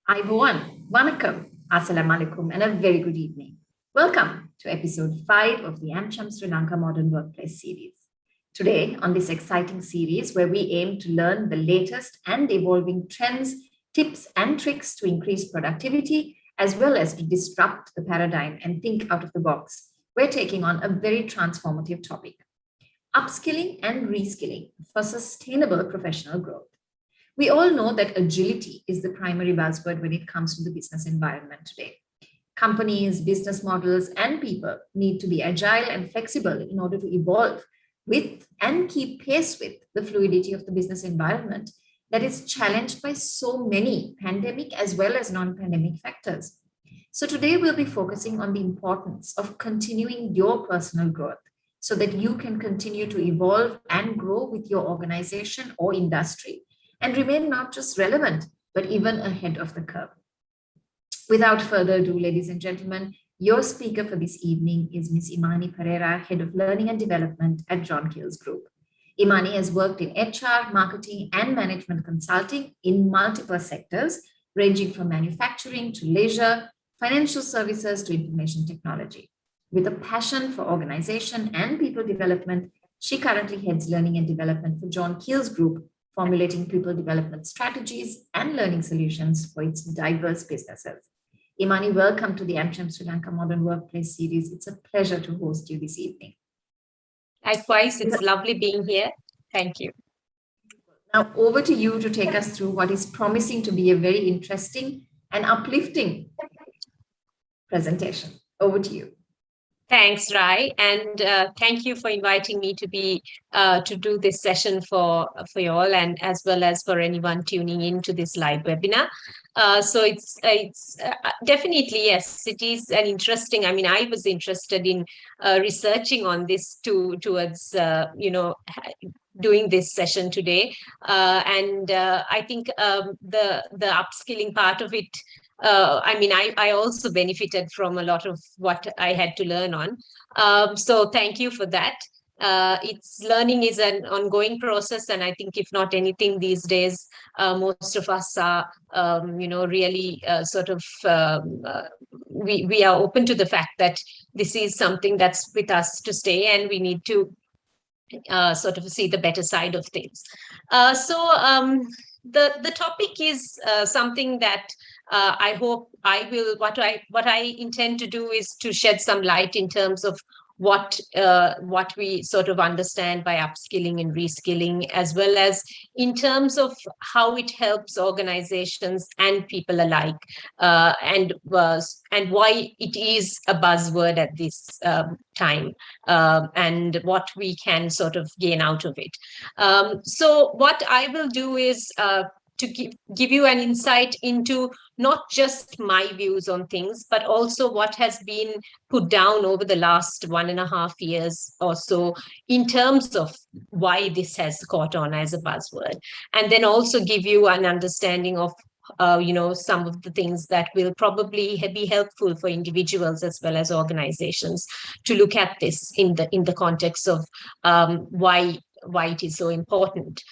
Ivan, Vanakkam, Assalamu alaikum, and a very good evening. Welcome to episode 5 of the AmCham Sri Lanka Modern Workplace series. Today, on this exciting series where we aim to learn the latest and evolving trends, tips, and tricks to increase productivity, as well as to disrupt the paradigm and think out of the box, we're taking on a very transformative topic: upskilling and reskilling for sustainable professional growth. We all know that agility is the primary buzzword when it comes to the business environment today. Companies, business models, and people need to be agile and flexible in order to evolve with and keep pace with the fluidity of the business environment that is challenged by so many pandemic as well as non-pandemic factors. So today we'll be focusing on the importance of continuing your personal growth so that you can continue to evolve and grow with your organization or industry and remain not just relevant, but even ahead of the curve. Without further ado, ladies and gentlemen, your speaker for this evening is Ms. Imani Perera, Head of Learning and Development at John Keells Group. Imani has worked in HR, marketing, and management consulting in multiple sectors, ranging from manufacturing to leisure, financial services to information technology. With a passion for organization and people development, she currently heads learning and development for John Keells Group, formulating people development strategies and learning solutions for its diverse businesses. Imani, welcome to the AmCham Sri Lanka Modern Workplace series. It's a pleasure to host you this evening. Likewise, it's lovely being here. Thank you. Now, over to you to take us through what is promising to be a very interesting and uplifting presentation. Over to you. Thanks, Rai, and thank you for inviting me to do this session for you all, and as well as for anyone tuning in to this live webinar. So it's definitely, yes, it is an interesting. I mean, I was interested in researching on this towards doing this session today, and I think the upskilling part of it. I also benefited from a lot of what I had to learn on. So thank you for that. Learning is an ongoing process, and I think if not anything these days, most of us are, really we are open to the fact that this is something that's with us to stay, and we need to see the better side of things. The topic is something that I hope I will. What I intend to do is to shed some light in terms of what we sort of understand by upskilling and reskilling, as well as in terms of how it helps organizations and people alike, and why it is a buzzword at this time, and what we can sort of gain out of it. So what I will do is to give you an insight into not just my views on things, but also what has been put down over the last 1.5 years or so in terms of why this has caught on as a buzzword. And then also give you an understanding of some of the things that will probably be helpful for individuals as well as organizations to look at this in the context of why it is so important.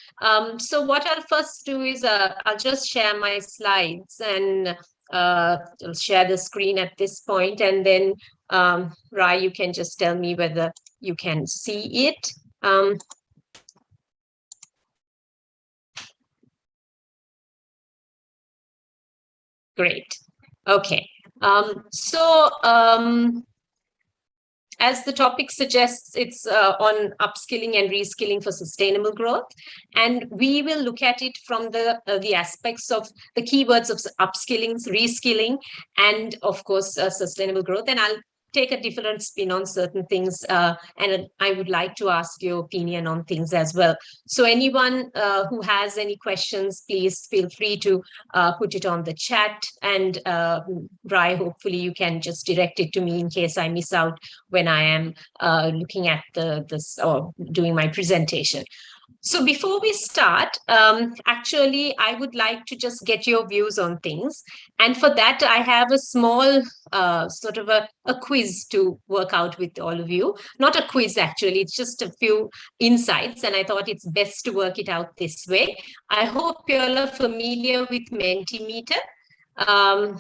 So what I'll first do is I'll just share my slides, and I'll share the screen at this point, and then Rai, you can just tell me whether you can see it. Great. Okay. As the topic suggests, it's on upskilling and reskilling for sustainable growth. And we will look at it from the aspects of the keywords of upskilling, reskilling, and of course, sustainable growth. And I'll take a different spin on certain things, and I would like to ask your opinion on things as well. So anyone who has any questions, please feel free to put it on the chat, and Rai, hopefully you can just direct it to me in case I miss out when I am looking at this or doing my presentation. So before we start, actually, I would like to just get your views on things. And for that, I have a small sort of a quiz to work out with all of you. Not a quiz, actually. It's just a few insights. And I thought it's best to work it out this way. I hope you all are familiar with Mentimeter. And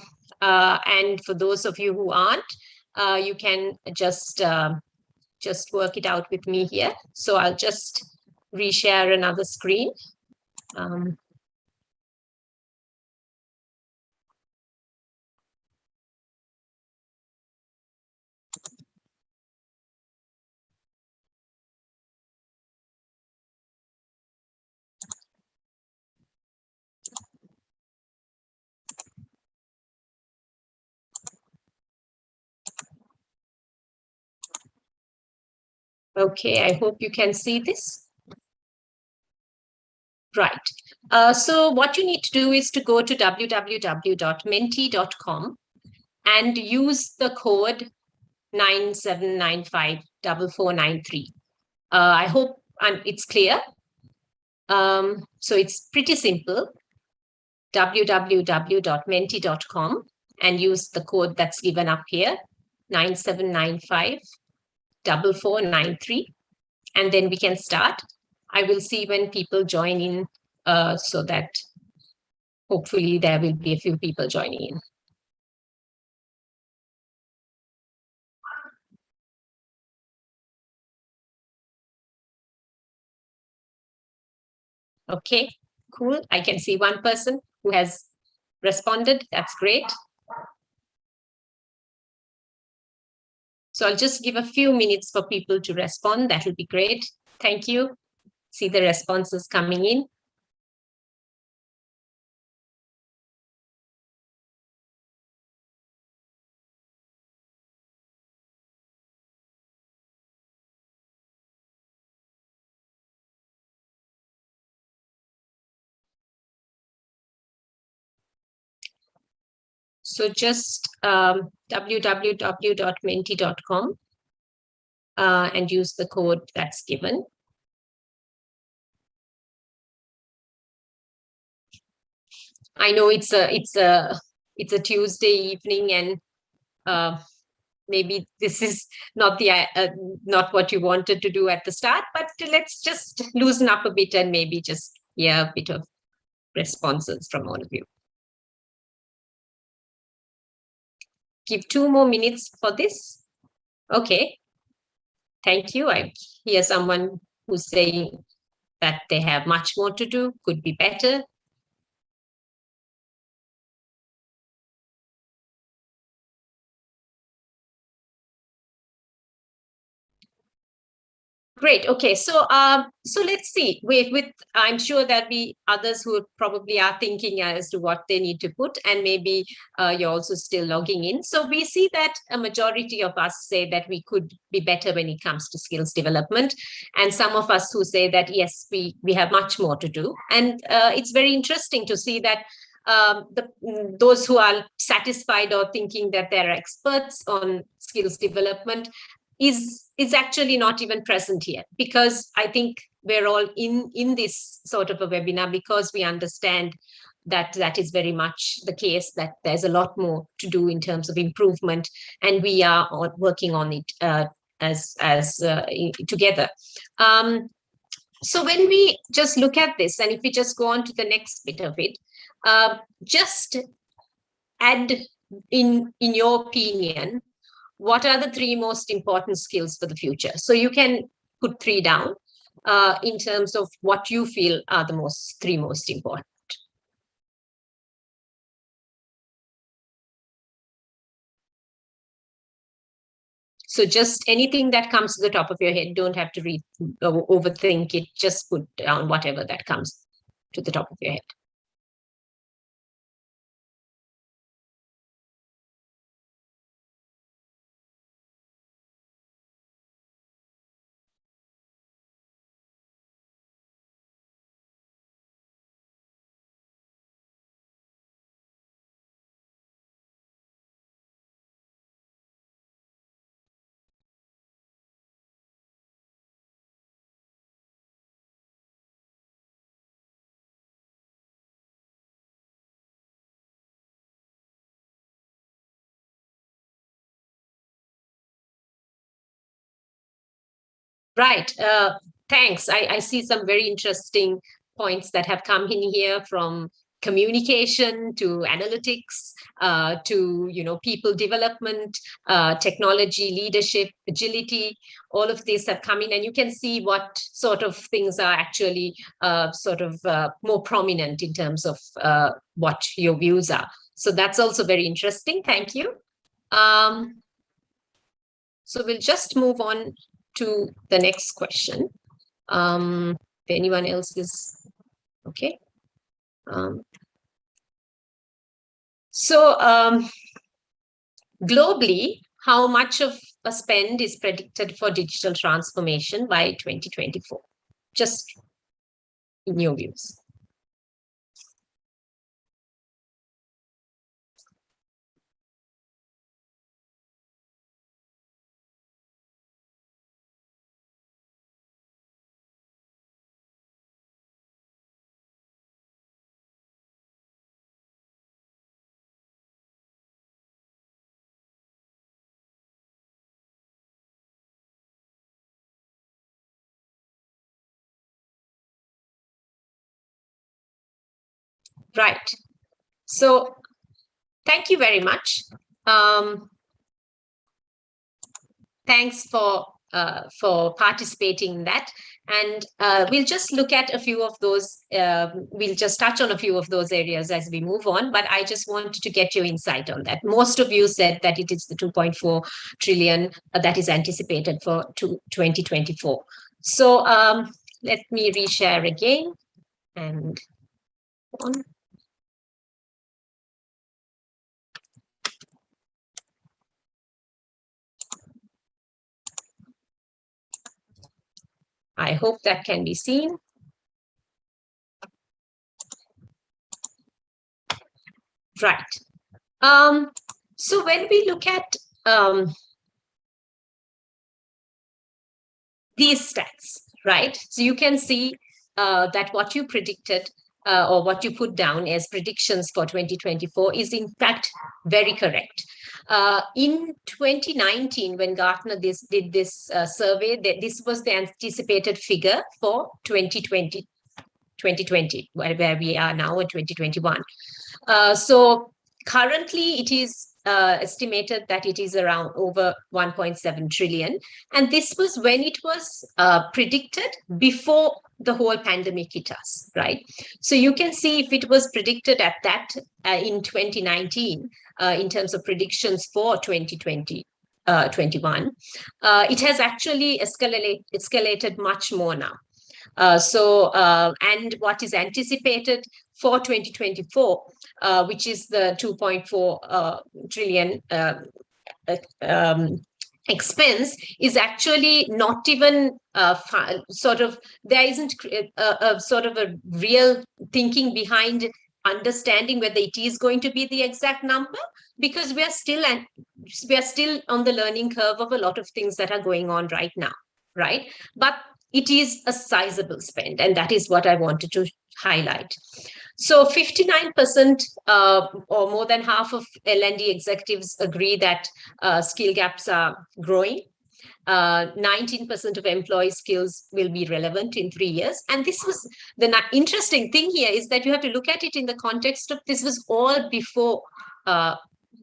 for those of you who aren't, you can just work it out with me here. So I'll just reshare another screen. Okay, I hope you can see this. Right. So what you need to do is to go to www.menti.com and use the code 97954493. I hope it's clear. So it's pretty simple. www.menti.com and use the code that's given up here, 97954493, and then we can start. I will see when people join in, so that hopefully there will be a few people joining in. Okay, cool. I can see one person who has responded. That's great. So I'll just give a few minutes for people to respond. That will be great. Thank you. See the responses coming in. So just www.menti.com and use the code that's given. I know it's a Tuesday evening, and maybe this is not not what you wanted to do at the start, but let's just loosen up a bit and maybe just hear a bit of responses from all of you. Give 2 more minutes for this. Okay. Thank you. I hear someone who's saying that they have much more to do, could be better. Great. Okay. So let's see. With I'm sure there'll be others who probably are thinking as to what they need to put, and maybe you're also still logging in. So we see that a majority of us say that we could be better when it comes to skills development, and some of us who say that yes, we have much more to do. And it's very interesting to see that those who are satisfied or thinking that they're experts on skills development is actually not even present here, because I think we're all in this sort of a webinar because we understand that that is very much the case, that there's a lot more to do in terms of improvement, and we are working on it together. So when we just look at this, and if we just go on to the next bit of it, just add in your opinion, what are the 3 most important skills for the future? So you can put 3 down in terms of what you feel are the 3 most important. So just anything that comes to the top of your head, don't have to overthink it, just put down whatever that comes to the top of your head. Right. Thanks. I see some very interesting points that have come in here from communication to analytics, to people development, technology, leadership, agility. All of these have come in, and you can see what sort of things are actually more prominent in terms of what your views are. So that's also very interesting. Thank you. So we'll just move on to the next question. If anyone else is okay. Globally, how much of a spend is predicted for digital transformation by 2024? Just in your views. Right. So thank you very much. Thanks for participating in that. And we'll just look at a few of those. We'll just touch on a few of those areas as we move on. But I just wanted to get your insight on that. Most of you said that it is the 2.4 trillion that is anticipated for 2024. So let me reshare again and on. I hope that can be seen. Right. So when we look at these stats, right? So you can see that what you predicted or what you put down as predictions for 2024 is in fact very correct. In 2019, when Gartner did this survey, this was the anticipated figure for 2020, where we are now in 2021. So currently it is estimated that it is around over 1.7 trillion. And this was when it was predicted before the whole pandemic hit us, right? So you can see if it was predicted at that in 2019, in terms of predictions for 2020, 21, it has actually escalated much more now. And what is anticipated for 2024, which is the 2.4 trillion expense, is actually not even there isn't a sort of a real thinking behind understanding whether it is going to be the exact number, because we are still on the learning curve of a lot of things that are going on right now, right? But it is a sizable spend, and that is what I wanted to highlight. So 59% or more than half of L&D executives agree that skill gaps are growing. 19% of employee skills will be relevant in 3 years. And this was the interesting thing here, is that you have to look at it in the context of this was all before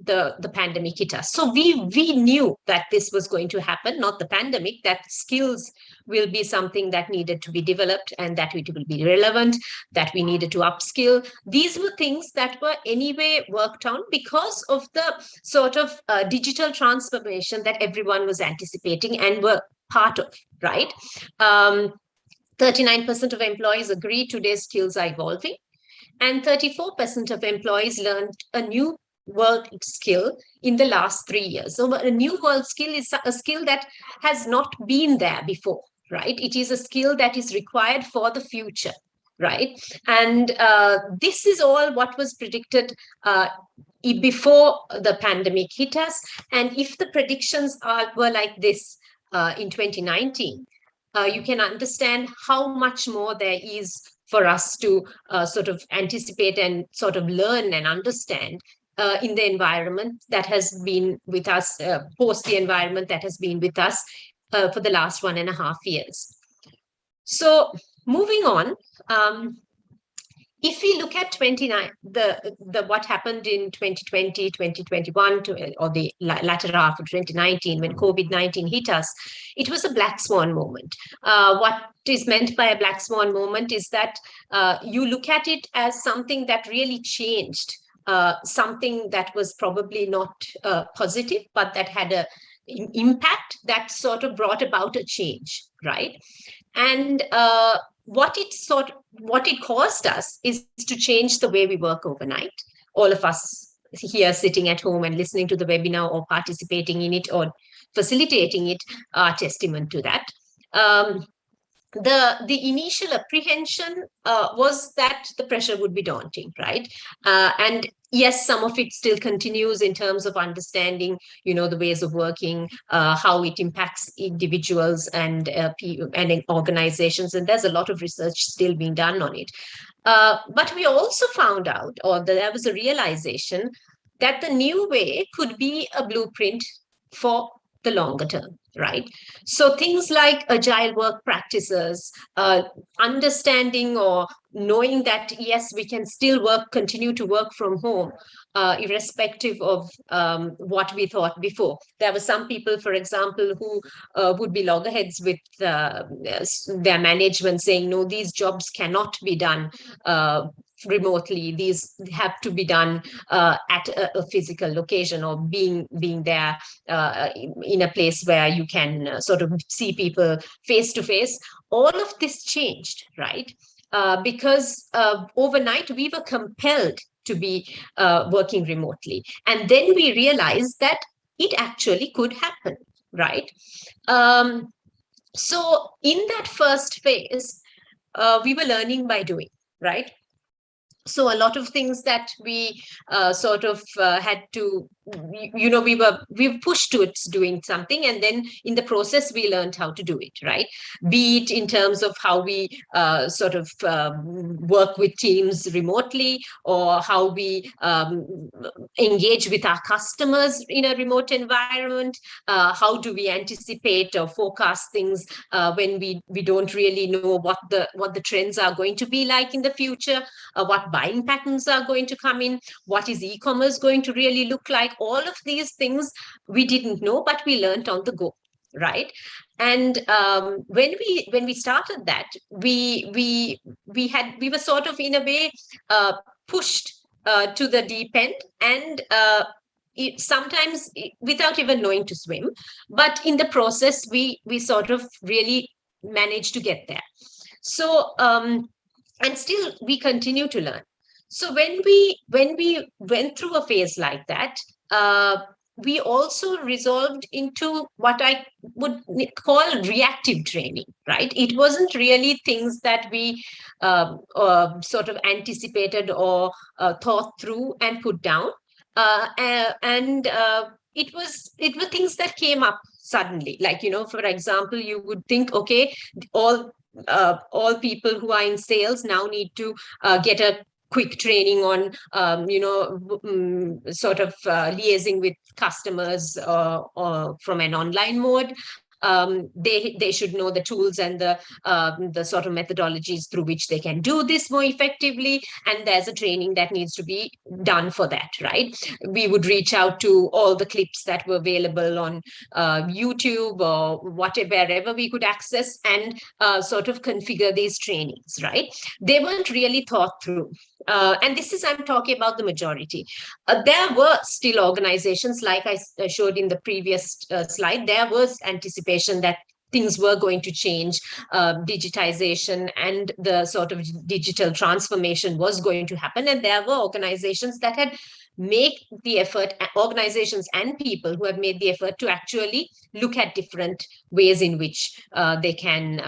the pandemic hit us. So we knew that this was going to happen, not the pandemic, that skills will be something that needed to be developed and that it will be relevant, that we needed to upskill. These were things that were anyway worked on because of the sort of digital transformation that everyone was anticipating and were part of, right? 39% of employees agree today's skills are evolving, and 34% of employees learned a new work skill in the last 3 years. So a new work skill is a skill that has not been there before, right? It is a skill that is required for the future, right? And this is all what was predicted before the pandemic hit us. And if the predictions were like this in 2019, you can understand how much more there is for us to sort of anticipate and sort of learn and understand in the environment that has been with us, post the environment that has been with us for the last 1.5 years. So moving on, if we look at 29, the what happened in 2020, 2021, or the latter half of 2019, when COVID-19 hit us, it was a black swan moment. What is meant by a black swan moment is that you look at it as something that really changed, something that was probably not positive, but that had a impact that sort of brought about a change, right? And what it caused us is to change the way we work overnight. All of us here sitting at home and listening to the webinar or participating in it or facilitating it are testament to that. The initial apprehension was that the pressure would be daunting, right? And yes, some of it still continues in terms of understanding, the ways of working, how it impacts individuals and organizations, and there's a lot of research still being done on it. But we also found out, or there was a realization that the new way could be a blueprint for the longer term, right? So things like agile work practices, understanding or knowing that, yes, we can still continue to work from home, irrespective of what we thought before. There were some people, for example, who would be loggerheads with their management saying, no, these jobs cannot be done remotely. These have to be done at a physical location, or being there in a place where you can sort of see people face to face. All of this changed, right? Because overnight we were compelled to be working remotely. And then we realized that it actually could happen, right? So in that first phase, we were learning by doing, right? So a lot of things that we had to, we were pushed towards doing something, and then in the process we learned how to do it, right? Be it in terms of how we work with teams remotely, or how we engage with our customers in a remote environment. How do we anticipate or forecast things when we don't really know what the trends are going to be like in the future, what buying patterns are going to come in, what is e-commerce going to really look like. All of these things we didn't know, but we learned on the go, right? And when we started that, we were sort of in a way pushed to the deep end, and sometimes without even knowing to swim, but in the process we sort of really managed to get there. So and still we continue to learn. So when we went through a phase like that, we also resolved into what I would call reactive training, right? It wasn't really things that we sort of anticipated or thought through and put down. It were things that came up suddenly. Like, for example, you would think, okay, all people who are in sales now need to get a quick training on, liaising with customers from an online mode. They should know the tools and the sort of methodologies through which they can do this more effectively. And there's a training that needs to be done for that, right? We would reach out to all the clips that were available on YouTube or wherever we could access, and sort of configure these trainings, right? They weren't really thought through. And I'm talking about the majority. There were still organizations, like I showed in the previous slide, there was anticipation that things were going to change, digitization and the sort of digital transformation was going to happen. And there were organizations that had made the effort, organizations and people who have made the effort to actually look at different ways in which they can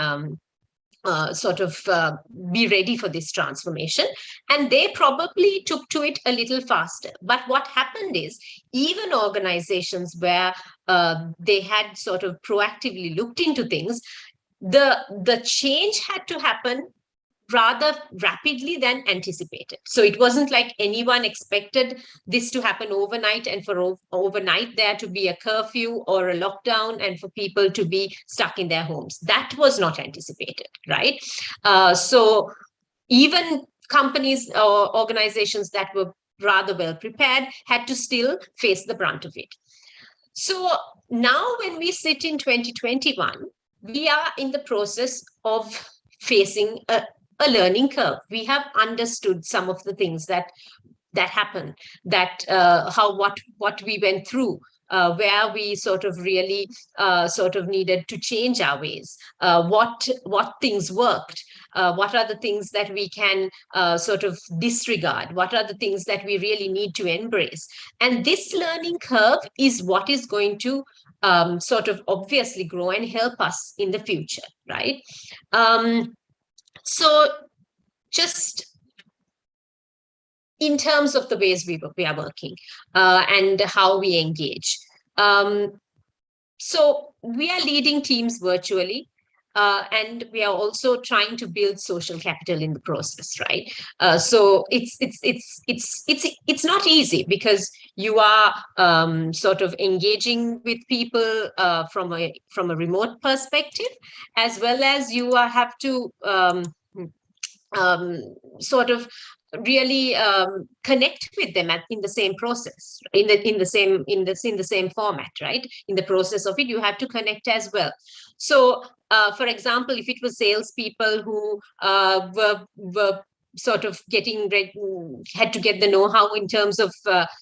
be ready for this transformation. And they probably took to it a little faster. But what happened is, even organizations where they had sort of proactively looked into things, the change had to happen rather rapidly than anticipated. So it wasn't like anyone expected this to happen overnight, and for overnight there to be a curfew or a lockdown and for people to be stuck in their homes. That was not anticipated, right? So even companies or organizations that were rather well prepared had to still face the brunt of it. So now when we sit in 2021, we are in the process of facing a learning curve. We have understood some of the things that happened, that what we went through, where we sort of really sort of needed to change our ways, what things worked, what are the things that we can sort of disregard, what are the things that we really need to embrace. And this learning curve is what is going to sort of obviously grow and help us in the future, right? So just in terms of the ways we are working and how we engage. So we are leading teams virtually, and we are also trying to build social capital in the process, right? So it's not easy, because you are sort of engaging with people from a remote perspective, as well as you have to sort of really connect with them in the same process, in the same format, right? In the process of it, you have to connect as well. So, for example, if it was salespeople who were sort of had to get the know-how in terms of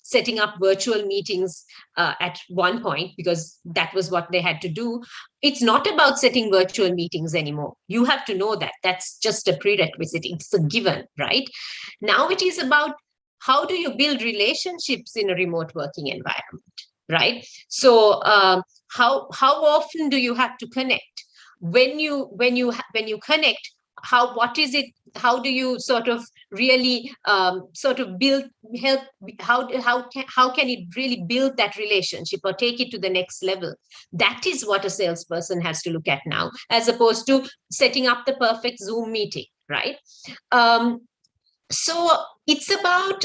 setting up virtual meetings at one point, because that was what they had to do. It's not about setting virtual meetings anymore. You have to know that. That's just a prerequisite. It's a given, right? Now it is about, how do you build relationships in a remote working environment, right? So how often do you have to connect? When you connect, what is it? How do you sort of really sort of how can it really build that relationship or take it to the next level? That is what a salesperson has to look at now, as opposed to setting up the perfect Zoom meeting, right? So it's about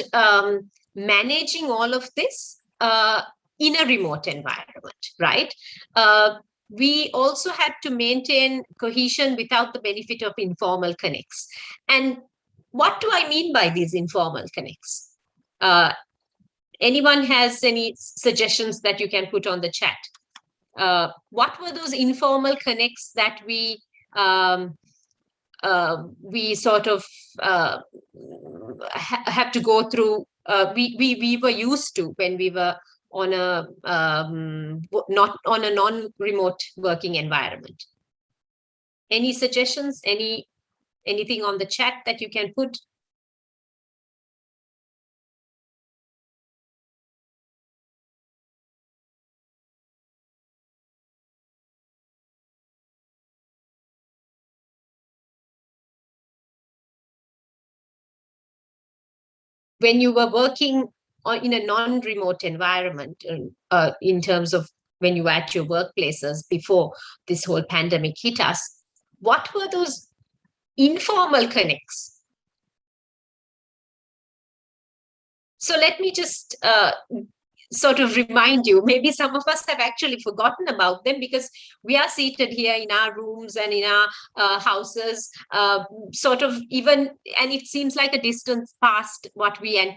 managing all of this in a remote environment, right? We also had to maintain cohesion without the benefit of informal connects. And what do I mean by these informal connects? Anyone has any suggestions that you can put on the chat? What were those informal connects that we sort of have to go through? We were used to when we were on a not on a non-remote working environment. Any suggestions? Anything on the chat that you can put? When you were working in a non-remote environment, in terms of when you were at your workplaces before this whole pandemic hit us, what were those informal connects? So let me just sort of remind you, maybe some of us have actually forgotten about them, because we are seated here in our rooms and in our houses, sort of even, and it seems like a distance past what we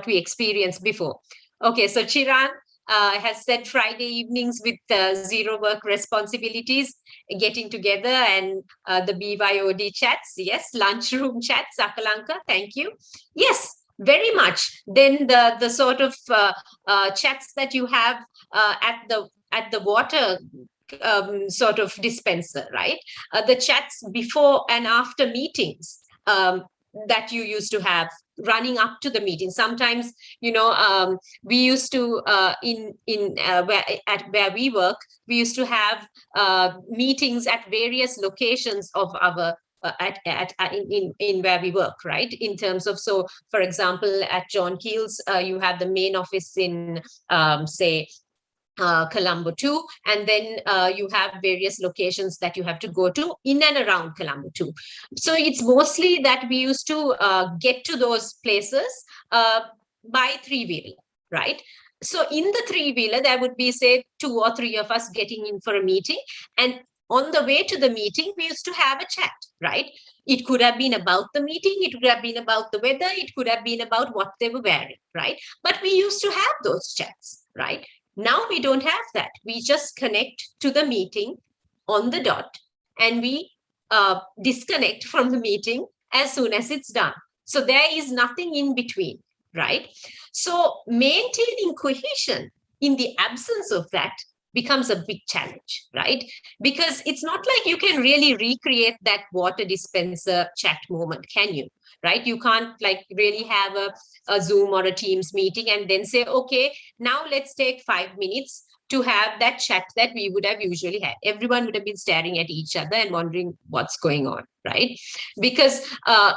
experienced before. Okay, so Chiran has said Friday evenings with zero work responsibilities, getting together, and the BYOD chats. Yes, lunchroom chats, Akalanka, thank you. Yes, very much. Then the sort of chats that you have at the water sort of dispenser, right? The chats before and after meetings that you used to have running up to the meeting. Sometimes, we used to where we work, we used to have meetings at various locations of our in where we work, right? In terms of, so for example, at John Keells, you have the main office in say Colombo 2, and then you have various locations that you have to go to in and around Colombo 2. So it's mostly that we used to get to those places by three-wheeler, right? So in the three-wheeler, there would be, say, 2 or 3 of us getting in for a meeting, and on the way to the meeting, we used to have a chat, right? It could have been about the meeting, it could have been about the weather, it could have been about what they were wearing, right? But we used to have those chats, right? Now we don't have that. We just connect to the meeting on the dot, and we disconnect from the meeting as soon as it's done. So there is nothing in between, right? So maintaining cohesion in the absence of that becomes a big challenge, right? Because it's not like you can really recreate that water dispenser chat moment, can you? Right? You can't like really have a Zoom or a Teams meeting and then say, okay, now let's take 5 minutes to have that chat that we would have usually had. Everyone would have been staring at each other and wondering what's going on, right? Because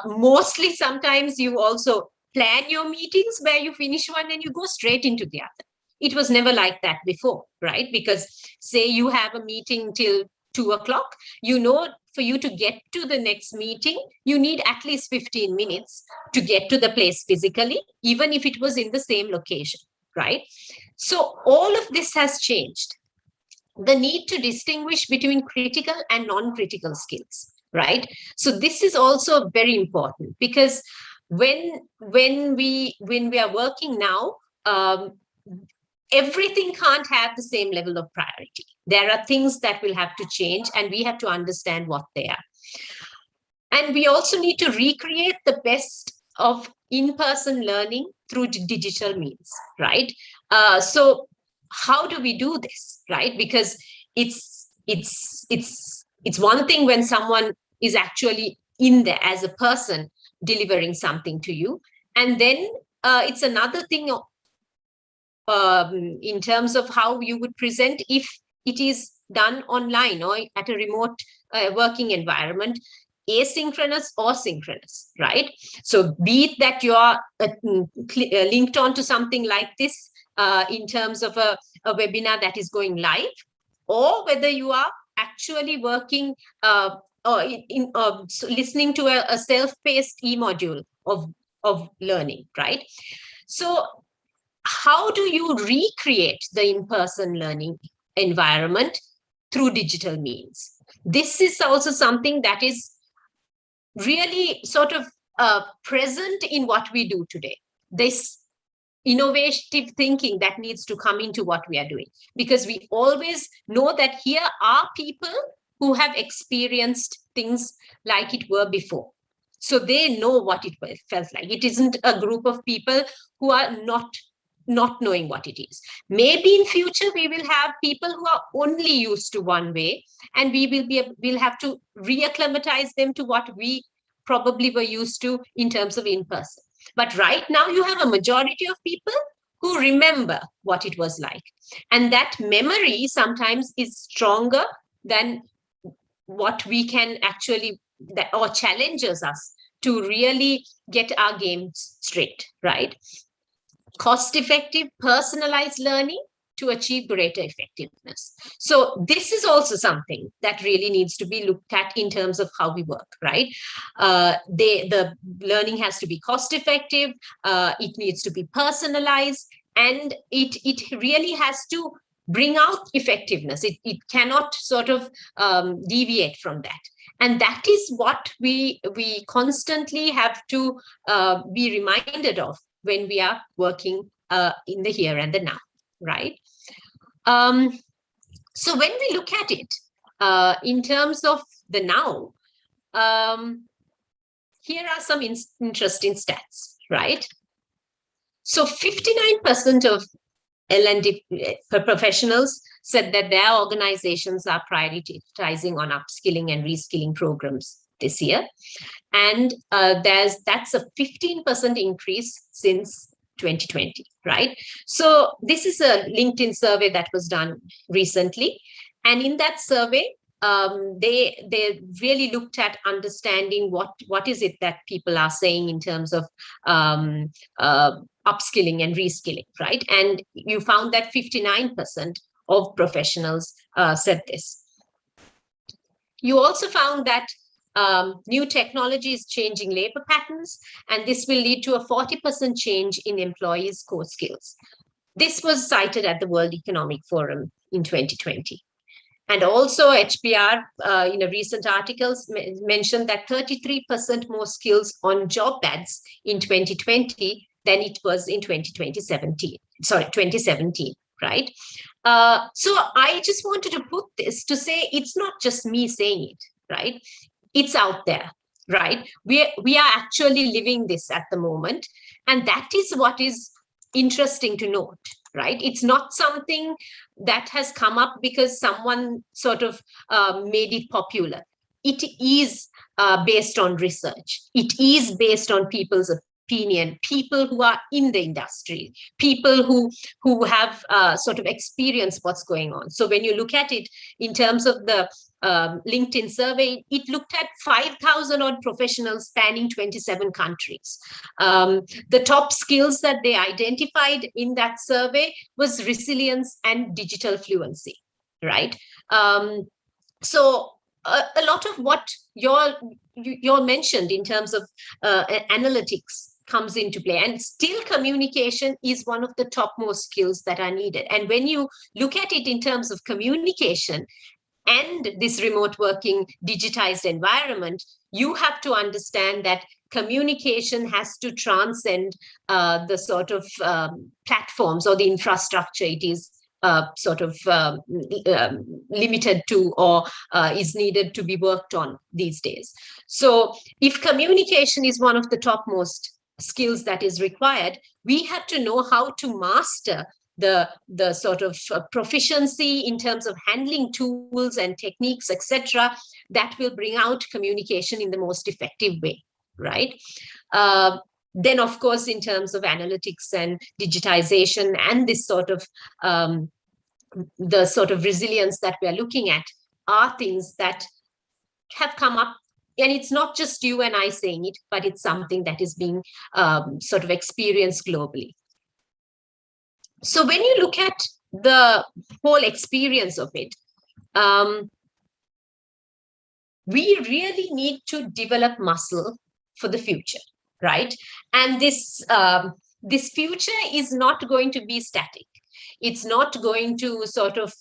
mostly sometimes you also plan your meetings where you finish one and you go straight into the other. It was never like that before, right? Because say you have a meeting till 2 o'clock, you know, for you to get to the next meeting, you need at least 15 minutes to get to the place physically, even if it was in the same location, right? So all of this has changed. The need to distinguish between critical and non-critical skills, right? So this is also very important, because when we are working now, everything can't have the same level of priority. There are things that will have to change, and we have to understand what they are. And we also need to recreate the best of in-person learning through digital means, right? So how do we do this, right? Because it's one thing when someone is actually in there as a person delivering something to you, and then it's another thing in terms of how you would present if it is done online or at a remote working environment, asynchronous or synchronous, right? So be it that you are linked on to something like this in terms of a webinar that is going live, or whether you are actually working or listening to a self-paced e-module of learning, right? So how do you recreate the in-person learning environment through digital means? This is also something that is really sort of present in what we do today. This innovative thinking that needs to come into what we are doing, because we always know that here are people who have experienced things like it were before. So they know what it felt like. It isn't a group of people who are not knowing what it is. Maybe in future we will have people who are only used to one way, and we'll have to reacclimatize them to what we probably were used to in terms of in-person. But right now you have a majority of people who remember what it was like, and that memory sometimes is stronger than what we can actually, or challenges us to really get our game straight, right? Cost-effective, personalized learning to achieve greater effectiveness. So this is also something that really needs to be looked at in terms of how we work, right? The learning has to be cost-effective, it needs to be personalized, and it really has to bring out effectiveness. It cannot sort of deviate from that. And that is what we constantly have to be reminded of when we are working in the here and the now, right? So when we look at it in terms of the now, here are some interesting stats, right? So 59% of L&D professionals said that their organizations are prioritizing on upskilling and reskilling programs this year. And that's a 15% increase since 2020, right? So this is a LinkedIn survey that was done recently. And in that survey, they really looked at understanding what is it that people are saying in terms of upskilling and reskilling, right? And you found that 59% of professionals said this. You also found that new technology is changing labor patterns, and this will lead to a 40% change in employees' core skills. This was cited at the World Economic Forum in 2020. And also HBR, in a recent articles mentioned that 33% more skills on job ads in 2020 than it was in 2017, right? So I just wanted to put this to say it's not just me saying it, right? It's out there, right? We are actually living this at the moment, and that is what is interesting to note, right? It's not something that has come up because someone sort of made it popular. It is based on research. It is based on people's opinion, people who are in the industry, people who have sort of experienced what's going on. So when you look at it in terms of the LinkedIn survey, it looked at 5,000 odd professionals spanning 27 countries. The top skills that they identified in that survey was resilience and digital fluency, right? So a lot of what you're mentioned in terms of analytics comes into play, and still communication is one of the topmost skills that are needed. And when you look at it in terms of communication and this remote working digitized environment, you have to understand that communication has to transcend the sort of platforms or the infrastructure it is limited to or is needed to be worked on these days. So if communication is one of the topmost skills that is required, we have to know how to master the sort of proficiency in terms of handling tools and techniques, etc., that will bring out communication in the most effective way, right? Then, of course, in terms of analytics and digitization and this sort of the sort of resilience that we are looking at are things that have come up. And it's not just you and I saying it, but it's something that is being sort of experienced globally. So when you look at the whole experience of it, we really need to develop muscle for the future, right? And this future is not going to be static. It's not going to sort of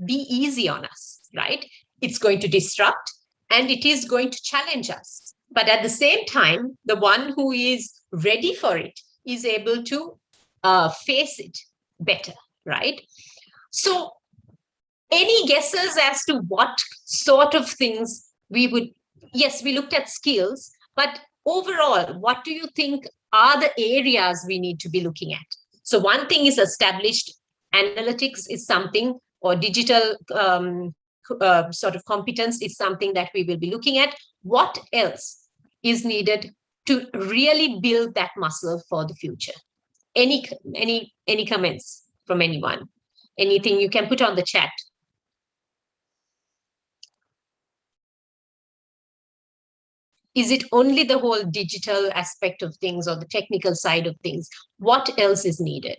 be easy on us, right? It's going to disrupt and it is going to challenge us. But at the same time, the one who is ready for it is able to face it better, right? So any guesses as to what sort of things we would, yes, we looked at skills, but overall, what do you think are the areas we need to be looking at? So one thing is established analytics is something, or digital sort of competence is something that we will be looking at. What else is needed to really build that muscle for the future? Any comments from anyone? Anything you can put on the chat? Is it only the whole digital aspect of things or the technical side of things? What else is needed?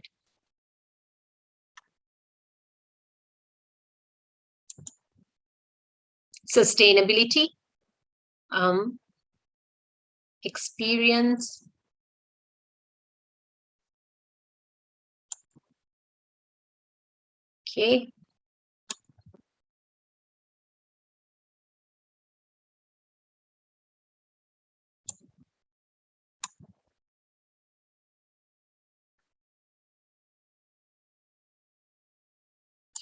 Sustainability, experience. Okay.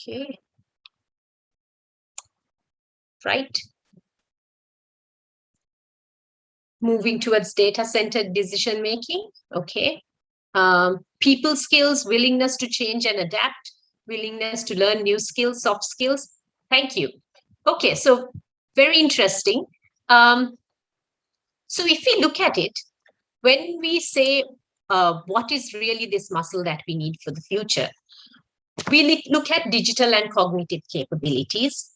Okay. Right. Moving towards data-centered decision making. Okay. People skills, willingness to change and adapt, willingness to learn new skills, soft skills. Thank you. Okay, so very interesting. So if we look at it, when we say what is really this muscle that we need for the future, we look at digital and cognitive capabilities,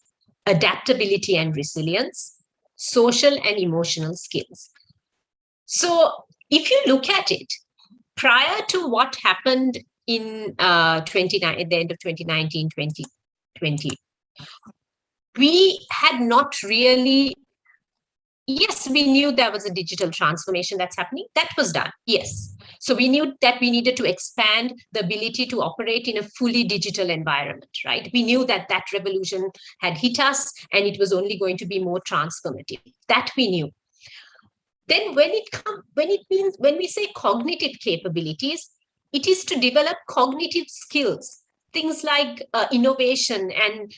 adaptability and resilience, social and emotional skills. So if you look at it, prior to what happened in at the end of 2019, 2020, we had not really yes, we knew there was a digital transformation that's happening. That was done. Yes. So we knew that we needed to expand the ability to operate in a fully digital environment, right? We knew that that revolution had hit us and it was only going to be more transformative. That we knew. Then when we say cognitive capabilities, it is to develop cognitive skills, things like innovation and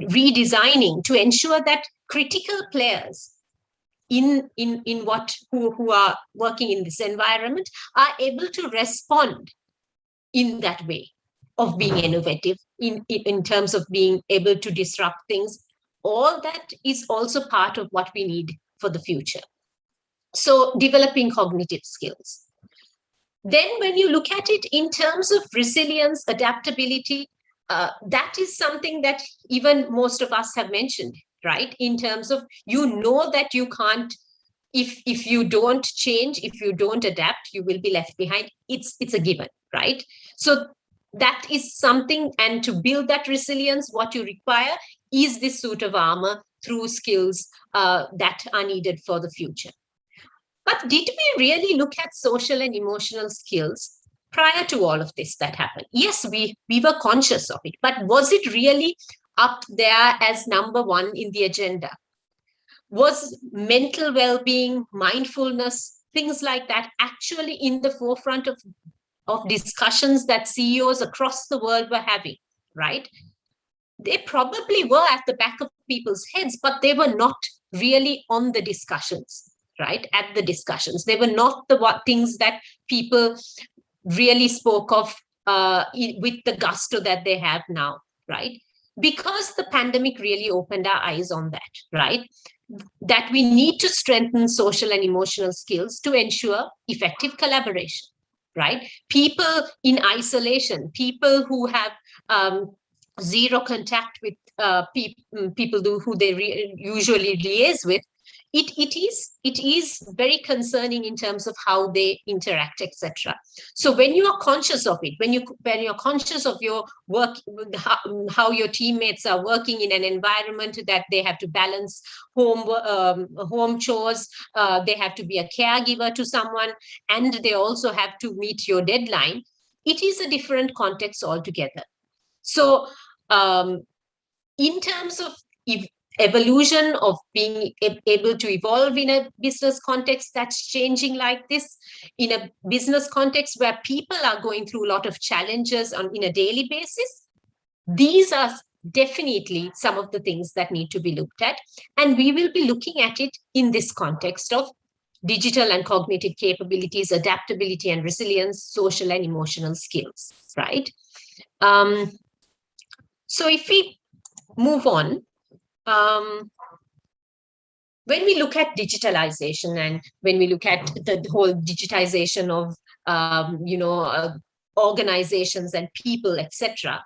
redesigning to ensure that critical players who are working in this environment are able to respond in that way of being innovative in terms of being able to disrupt things. All that is also part of what we need for the future. So developing cognitive skills. Then when you look at it in terms of resilience, adaptability, that is something that even most of us have mentioned, right? In terms of, that you can't, if you don't change, if you don't adapt, you will be left behind. It's a given, right? So that is something, and to build that resilience, what you require is this suit of armor through skills that are needed for the future. But did we really look at social and emotional skills prior to all of this that happened? Yes, we were conscious of it, but was it really up there as number one in the agenda? Was mental well-being, mindfulness, things like that actually in the forefront of discussions that CEOs across the world were having, right? They probably were at the back of people's heads, but they were not really on the discussions, right? At the discussions. They were not the things that people really spoke of with the gusto that they have now, right? Because the pandemic really opened our eyes on that, right? That we need to strengthen social and emotional skills to ensure effective collaboration, right? People in isolation, people who have zero contact with people who they usually liaise with, it is very concerning in terms of how they interact, etc. So when you are conscious of it, when you're conscious of your work, how your teammates are working in an environment that they have to balance home chores, they have to be a caregiver to someone, and they also have to meet your deadline, it is a different context altogether. So in terms of evolution of being able to evolve in a business context that's changing like this, in a business context where people are going through a lot of challenges in a daily basis, these are definitely some of the things that need to be looked at. And we will be looking at it in this context of digital and cognitive capabilities, adaptability and resilience, social and emotional skills, right? So if we move on, when we look at digitalization and when we look at the whole digitization of organizations and people, etc.,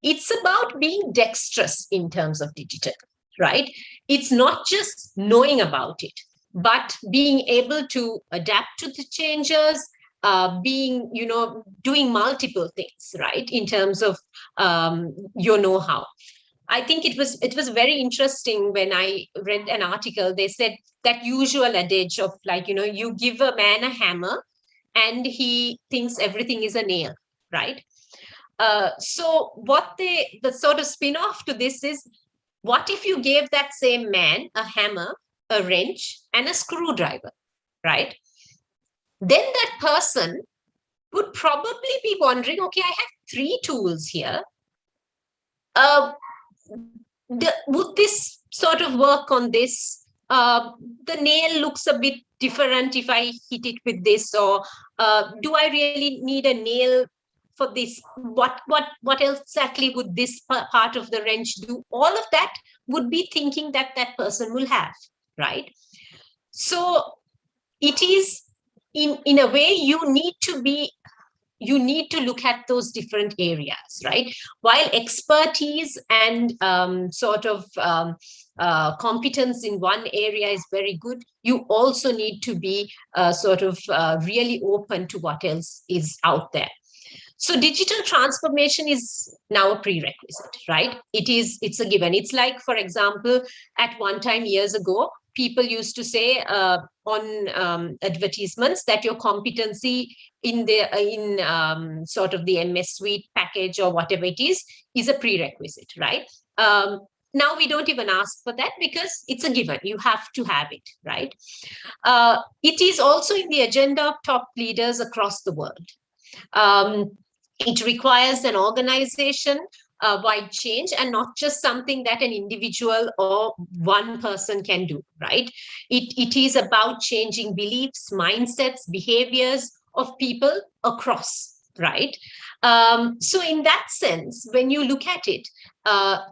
it's about being dexterous in terms of digital, right? It's not just knowing about it, but being able to adapt to the changes, doing multiple things, right? In terms of your know-how. I think it was very interesting when I read an article. They said that usual adage of you give a man a hammer and he thinks everything is a nail, right? So the sort of spin-off to this is, what if you gave that same man a hammer, a wrench, and a screwdriver, right? Then that person would probably be wondering, okay, I have 3 tools here. Would this sort of work on this? The nail looks a bit different if I hit it with this, or do I really need a nail for this? What else exactly would this part of the wrench do? All of that would be thinking that person will have, right? So it is, in a way, you need to look at those different areas, right? While expertise and competence in one area is very good, you also need to be really open to what else is out there. So digital transformation is now a prerequisite, right? It's a given. It's like, for example, at one time years ago, people used to say on advertisements that your competency in sort of the MS Suite package or whatever it is a prerequisite, right? Now we don't even ask for that because it's a given. You have to have it, right? It is also in the agenda of top leaders across the world. It requires an organization-wide change and not just something that an individual or one person can do, right? It is about changing beliefs, mindsets, behaviors of people across, right? So in that sense, when you look at it,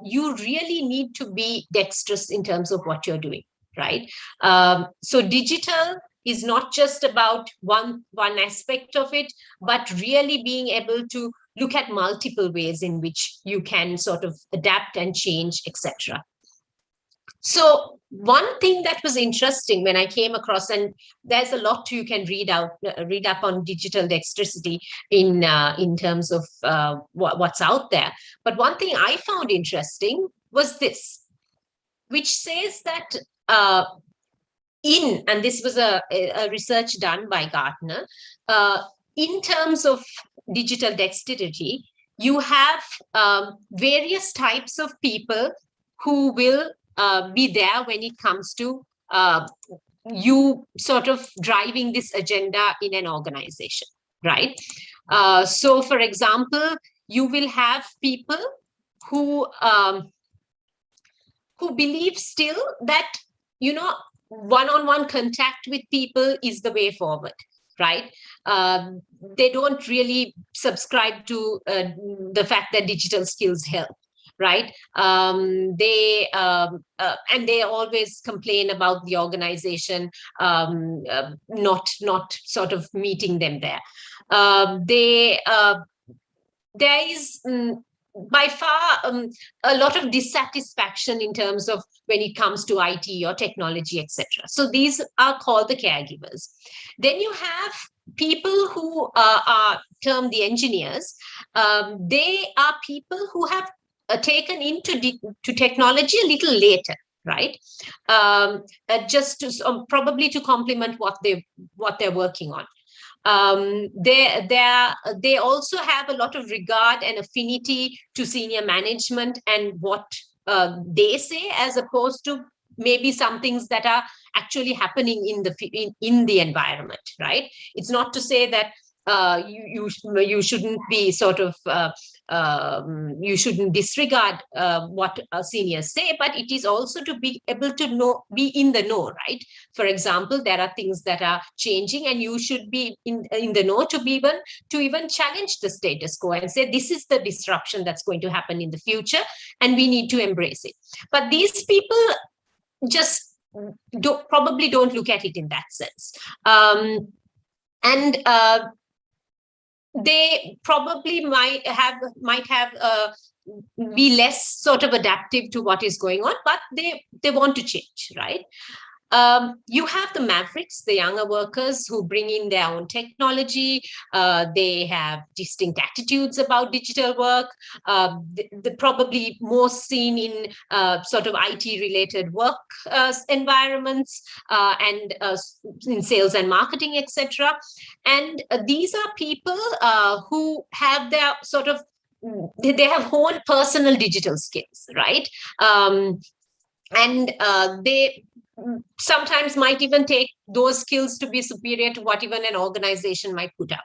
you really need to be dexterous in terms of what you're doing, right? So digital is not just about one aspect of it, but really being able to look at multiple ways in which you can sort of adapt and change, etc. So one thing that was interesting when I came across, and there's a lot you can read up on digital dexterity in terms of what's out there. But one thing I found interesting was this, which says that and this was a research done by Gartner, in terms of digital dexterity, you have various types of people who will be there when it comes to you sort of driving this agenda in an organization, right? So, for example, you will have people who believe still that, one-on-one contact with people is the way forward, right? They don't really subscribe to the fact that digital skills help, right? And they always complain about the organization not sort of meeting them there. There is by far a lot of dissatisfaction in terms of when it comes to IT or technology, etc. So these are called the caregivers. Then you have people who are termed the engineers. They are people who have taken into technology a little later, right? Just to probably to complement what they're working on. They also have a lot of regard and affinity to senior management and what they say, as opposed to maybe some things that are actually happening in the environment, right? It's not to say that you shouldn't be sort of you shouldn't disregard what seniors say, but it is also to be able to be in the know, right? For example, there are things that are changing and you should be in the know to even challenge the status quo and say, this is the disruption that's going to happen in the future and we need to embrace it. But these people just probably don't look at it in that sense. They probably might have be less sort of adaptive to what is going on, but they want to change, right? You have the mavericks, the younger workers who bring in their own technology. They have distinct attitudes about digital work. They're probably more seen in sort of IT-related work environments and in sales and marketing, etc. And these are people who have their sort of, they have honed personal digital skills, right? And they sometimes might even take those skills to be superior to what even an organization might put out.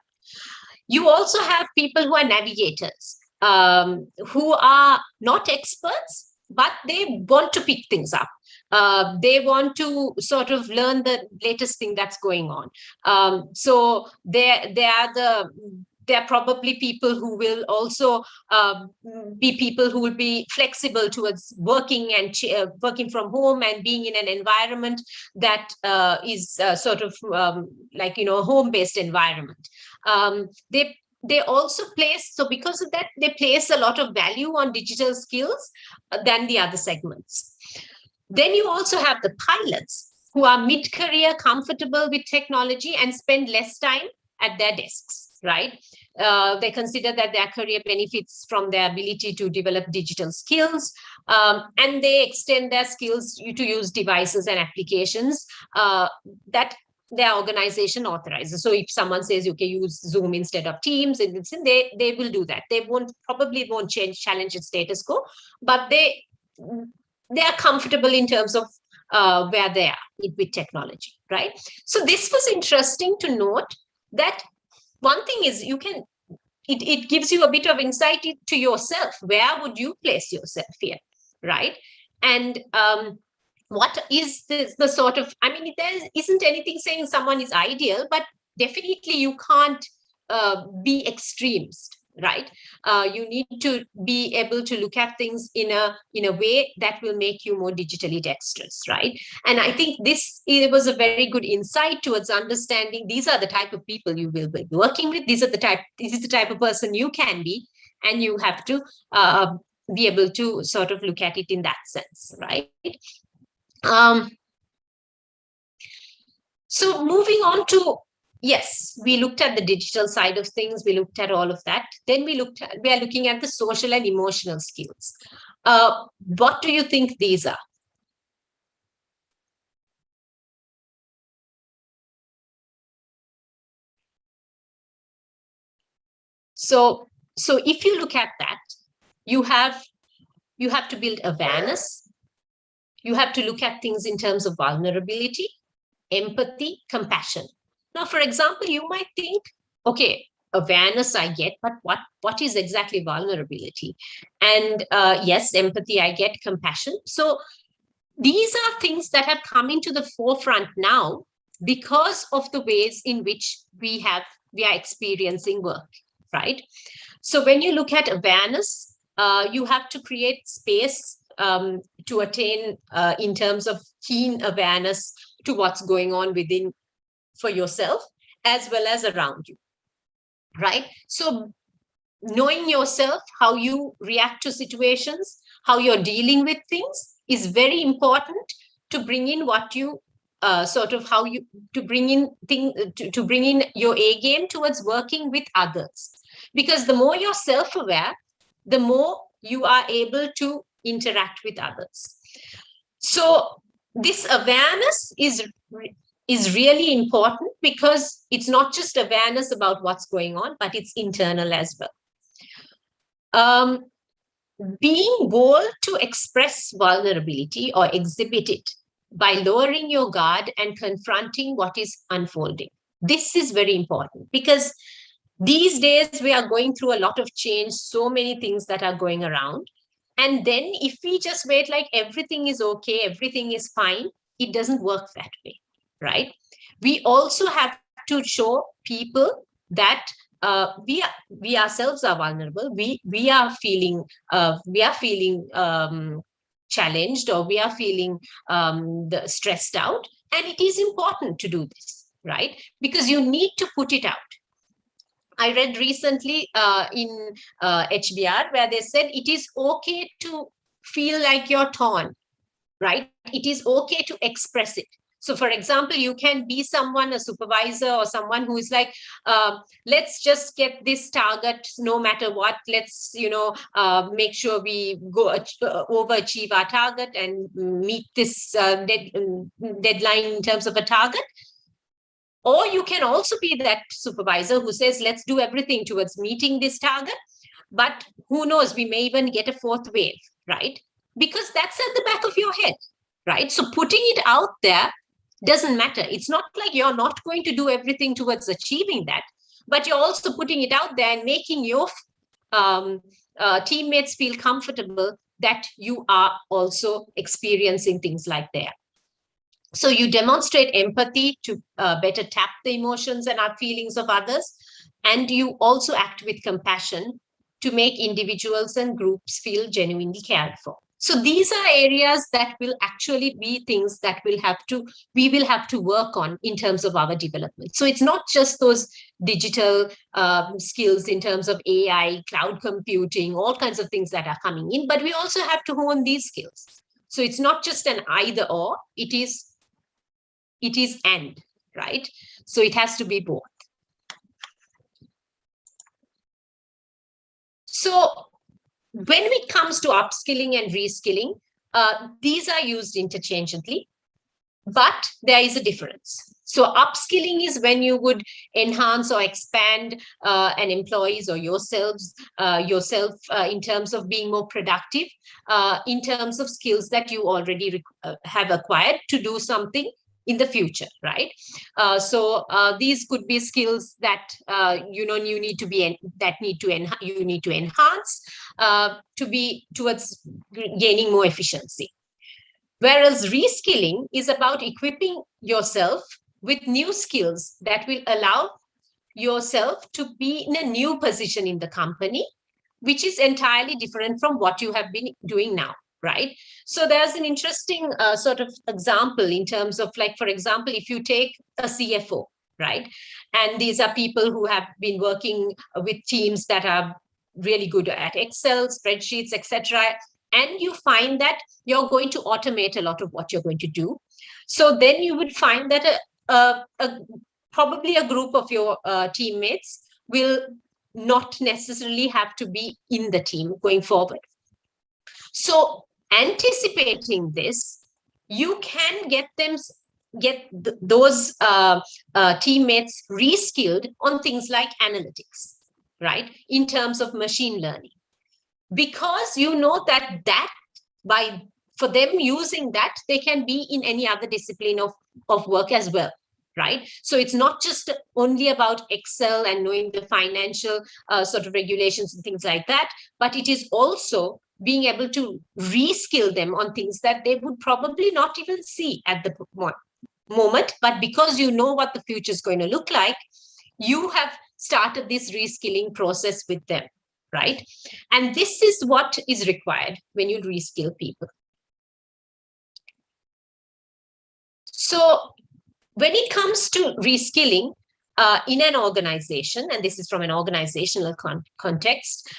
You also have people who are navigators, who are not experts, but they want to pick things up. They want to sort of learn the latest thing that's going on. So there are probably people who will also be people who will be flexible towards working and working from home and being in an environment that is sort of like, a home-based environment. They also place, so because of that, they place a lot of value on digital skills than the other segments. Then you also have the pilots who are mid-career, comfortable with technology and spend less time at their desks, right? They consider that their career benefits from their ability to develop digital skills, and they extend their skills to use devices and applications that their organization authorizes. So if someone says, okay, use Zoom instead of Teams, they will do that. They probably won't challenge the status quo, but they are comfortable in terms of where they are with technology, right? So this was interesting to note that one thing is it gives you a bit of insight to yourself. Where would you place yourself here, right? And what is the sort of, I mean, there isn't anything saying someone is ideal, but definitely you can't be extremist, right? You need to be able to look at things in a way that will make you more digitally dexterous, right? And I think it was a very good insight towards understanding these are the type of people you will be working with. This is the type of person you can be, and you have to be able to sort of look at it in that sense, right? So moving on to, yes, we looked at the digital side of things. We looked at all of that. Then we are looking at the social and emotional skills. What do you think these are? So if you look at that, you have to build awareness. You have to look at things in terms of vulnerability, empathy, compassion. Now, for example, you might think, okay, awareness I get, but what is exactly vulnerability? And yes, empathy I get, compassion. So these are things that have come into the forefront now because of the ways in which we are experiencing work, right? So when you look at awareness, you have to create space to attain in terms of keen awareness to what's going on within for yourself as well as around you, right? So knowing yourself, how you react to situations, how you're dealing with things is very important to bring in what you to bring in your A game towards working with others. Because the more you're self-aware, the more you are able to interact with others. So this awareness is really important because it's not just awareness about what's going on, but it's internal as well. Being bold to express vulnerability or exhibit it by lowering your guard and confronting what is unfolding. This is very important because these days we are going through a lot of change, so many things that are going around. And then if we just wait like everything is okay, everything is fine, it doesn't work that way, right? We also have to show people that we ourselves are vulnerable. We are feeling challenged, or we are feeling stressed out, and it is important to do this, right? Because you need to put it out. I read recently in HBR where they said it is okay to feel like you're torn, right? It is okay to express it. So, for example, you can be someone, a supervisor or someone who is like, let's just get this target no matter what. Let's, make sure we go overachieve our target and meet this deadline in terms of a target. Or you can also be that supervisor who says, let's do everything towards meeting this target. But who knows, we may even get a fourth wave, right? Because that's at the back of your head, right? So putting it out there doesn't matter. It's not like you're not going to do everything towards achieving that, but you're also putting it out there and making your teammates feel comfortable that you are also experiencing things like that. So you demonstrate empathy to better tap the emotions and our feelings of others. And you also act with compassion to make individuals and groups feel genuinely cared for. So these are areas that will actually be things that we will have to work on in terms of our development. So it's not just those digital skills in terms of AI, cloud computing, all kinds of things that are coming in, but we also have to hone these skills. So it's not just an either or, it is and, right? So it has to be both. So when it comes to upskilling and reskilling, these are used interchangeably, but there is a difference. So upskilling is when you would enhance or expand an employee's or yourself in terms of being more productive, in terms of skills that you already have acquired to do something in the future, right? So these could be skills that you need to be you need to enhance to be towards gaining more efficiency. Whereas reskilling is about equipping yourself with new skills that will allow yourself to be in a new position in the company, which is entirely different from what you have been doing now, right? So there's an interesting sort of example in terms of, like, for example, if you take a CFO, right? And these are people who have been working with teams that are really good at Excel, spreadsheets, etc. And you find that you're going to automate a lot of what you're going to do. So then you would find that probably a group of your teammates will not necessarily have to be in the team going forward. So anticipating this, you can get those teammates reskilled on things like analytics, right? In terms of machine learning, because you know that for them using that, they can be in any other discipline of work as well, right? So it's not just only about Excel and knowing the financial sort of regulations and things like that, but it is also being able to reskill them on things that they would probably not even see at the moment. But because you know what the future is going to look like, you have started this reskilling process with them, right? And this is what is required when you reskill people. So when it comes to reskilling in an organization, and this is from an organizational context,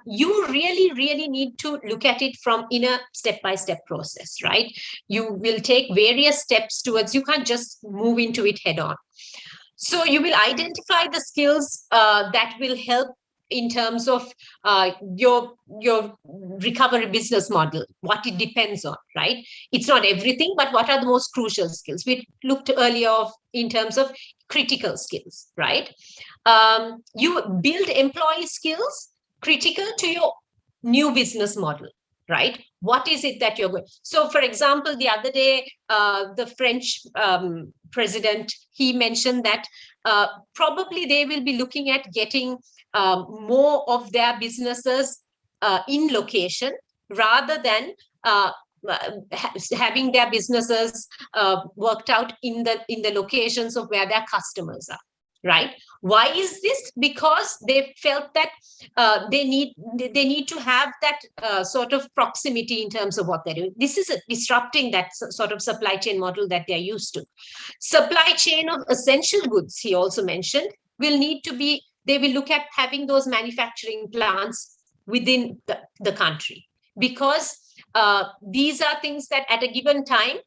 you really need to look at it in a step-by-step process, right? You will take various steps towards, you can't just move into it head on. So you will identify the skills that will help in terms of your recovery business model, what it depends on, right? It's not everything, but what are the most crucial skills? We looked earlier in terms of critical skills, right? You build employee skills critical to your new business model, right? What is it that you're going? So, for example, the other day, the French president, he mentioned that probably they will be looking at getting more of their businesses in location rather than having their businesses worked out in the locations of where their customers are, right? Why is this? Because they felt that they need to have that sort of proximity in terms of what they're doing. This is disrupting that sort of supply chain model that they're used to. Supply chain of essential goods, he also mentioned, they will look at having those manufacturing plants within the country, because these are things that at a given time,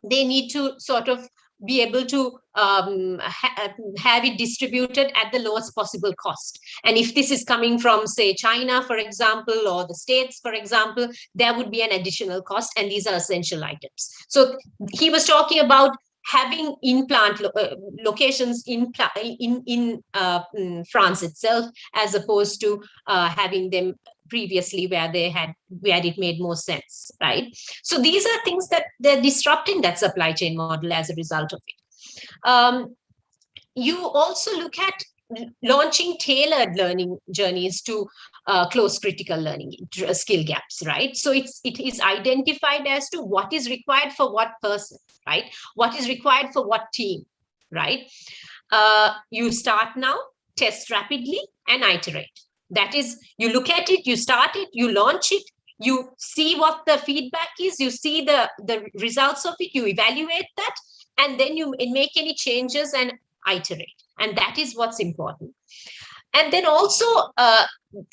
they need to sort of be able to have it distributed at the lowest possible cost. And if this is coming from, say, China, for example, or the States, for example, there would be an additional cost, and these are essential items. So he was talking about having in-plant locations in France itself, as opposed to having them previously where it made more sense, right? So these are things that they're disrupting that supply chain model as a result of it. You also look at launching tailored learning journeys to close critical learning skill gaps, right? So it is identified as to what is required for what person, right? What is required for what team, right? You start now, test rapidly, and iterate. That is, you look at it, you start it, you launch it, you see what the feedback is, you see the results of it, you evaluate that, and then you make any changes and iterate. And that is what's important. And then also,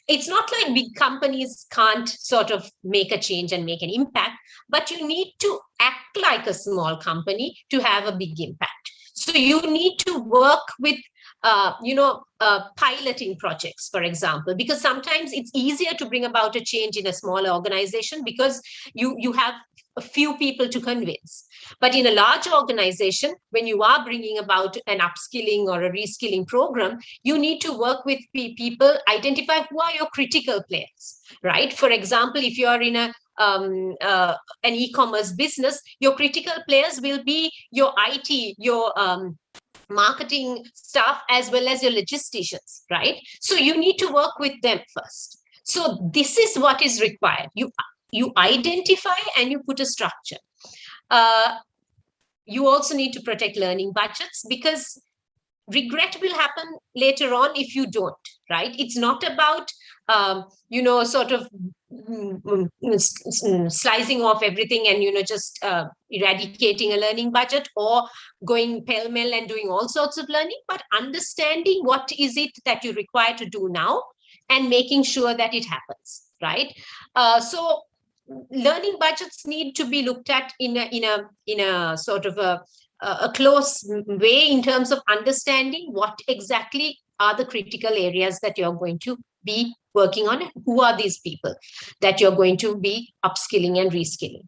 it's not like big companies can't sort of make a change and make an impact, but you need to act like a small company to have a big impact. So you need to work with piloting projects, for example, because sometimes it's easier to bring about a change in a small organization because you have a few people to convince. But in a large organization, when you are bringing about an upskilling or a reskilling program, you need to work with people, identify who are your critical players, right? For example, if you are in an e-commerce business, your critical players will be your IT, your marketing staff, as well as your logisticians, right? So you need to work with them first. So this is what is required. You identify and you put a structure. You also need to protect learning budgets, because regret will happen later on if you don't, right? It's not about sort of slicing off everything and just eradicating a learning budget or going pell-mell and doing all sorts of learning, but understanding what is it that you require to do now and making sure that it happens, right? So learning budgets need to be looked at in a sort of a close way in terms of understanding what exactly are the critical areas that you're going to be working on, and who are these people that you're going to be upskilling and reskilling.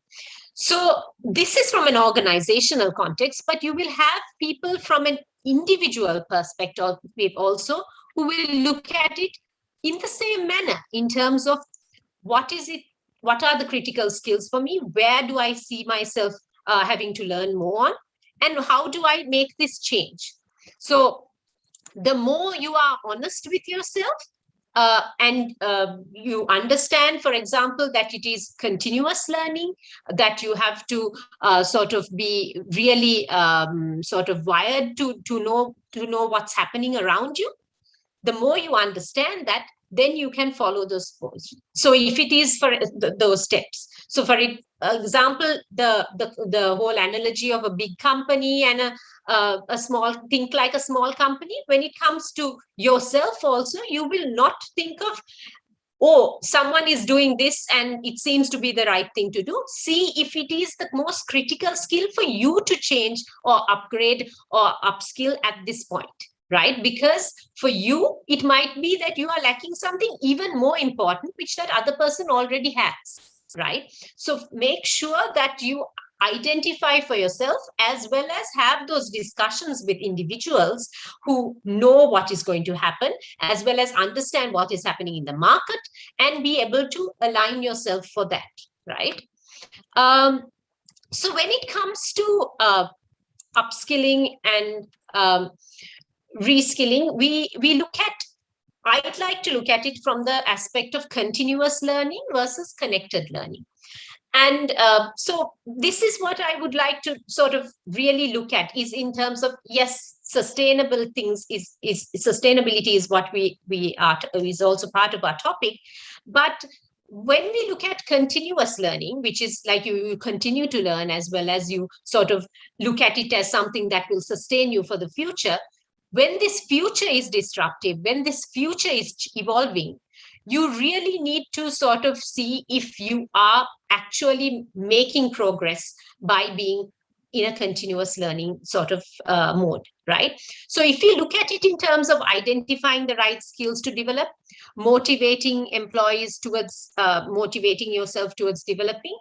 So this is from an organizational context, but you will have people from an individual perspective also who will look at it in the same manner in terms of what are the critical skills for me, where do I see myself having to learn more on, and how do I make this change? So the more you are honest with yourself, and you understand, for example, that it is continuous learning, that you have to sort of be really sort of wired to know what's happening around you. The more you understand that, then you can follow those goals. So if it is for those steps, so for example, the whole analogy of a big company and a small, think like a small company. When it comes to yourself also, you will not think of, oh, someone is doing this and it seems to be the right thing to do. See if it is the most critical skill for you to change or upgrade or upskill at this point, right? Because for you, it might be that you are lacking something even more important, which that other person already has, right? So make sure that you identify for yourself, as well as have those discussions with individuals who know what is going to happen, as well as understand what is happening in the market and be able to align yourself for that, right? So when it comes to upskilling and reskilling, we look at, I'd like to look at it from the aspect of continuous learning versus connected learning. And so this is what I would like to sort of really look at, is in terms of, yes, sustainable things is sustainability is what we are, is also part of our topic. But when we look at continuous learning, which is like you continue to learn, as well as you sort of look at it as something that will sustain you for the future, when this future is disruptive, when this future is evolving, you really need to sort of see if you are actually making progress by being in a continuous learning sort of mode, right? So if you look at it in terms of identifying the right skills to develop, motivating employees towards motivating yourself towards developing,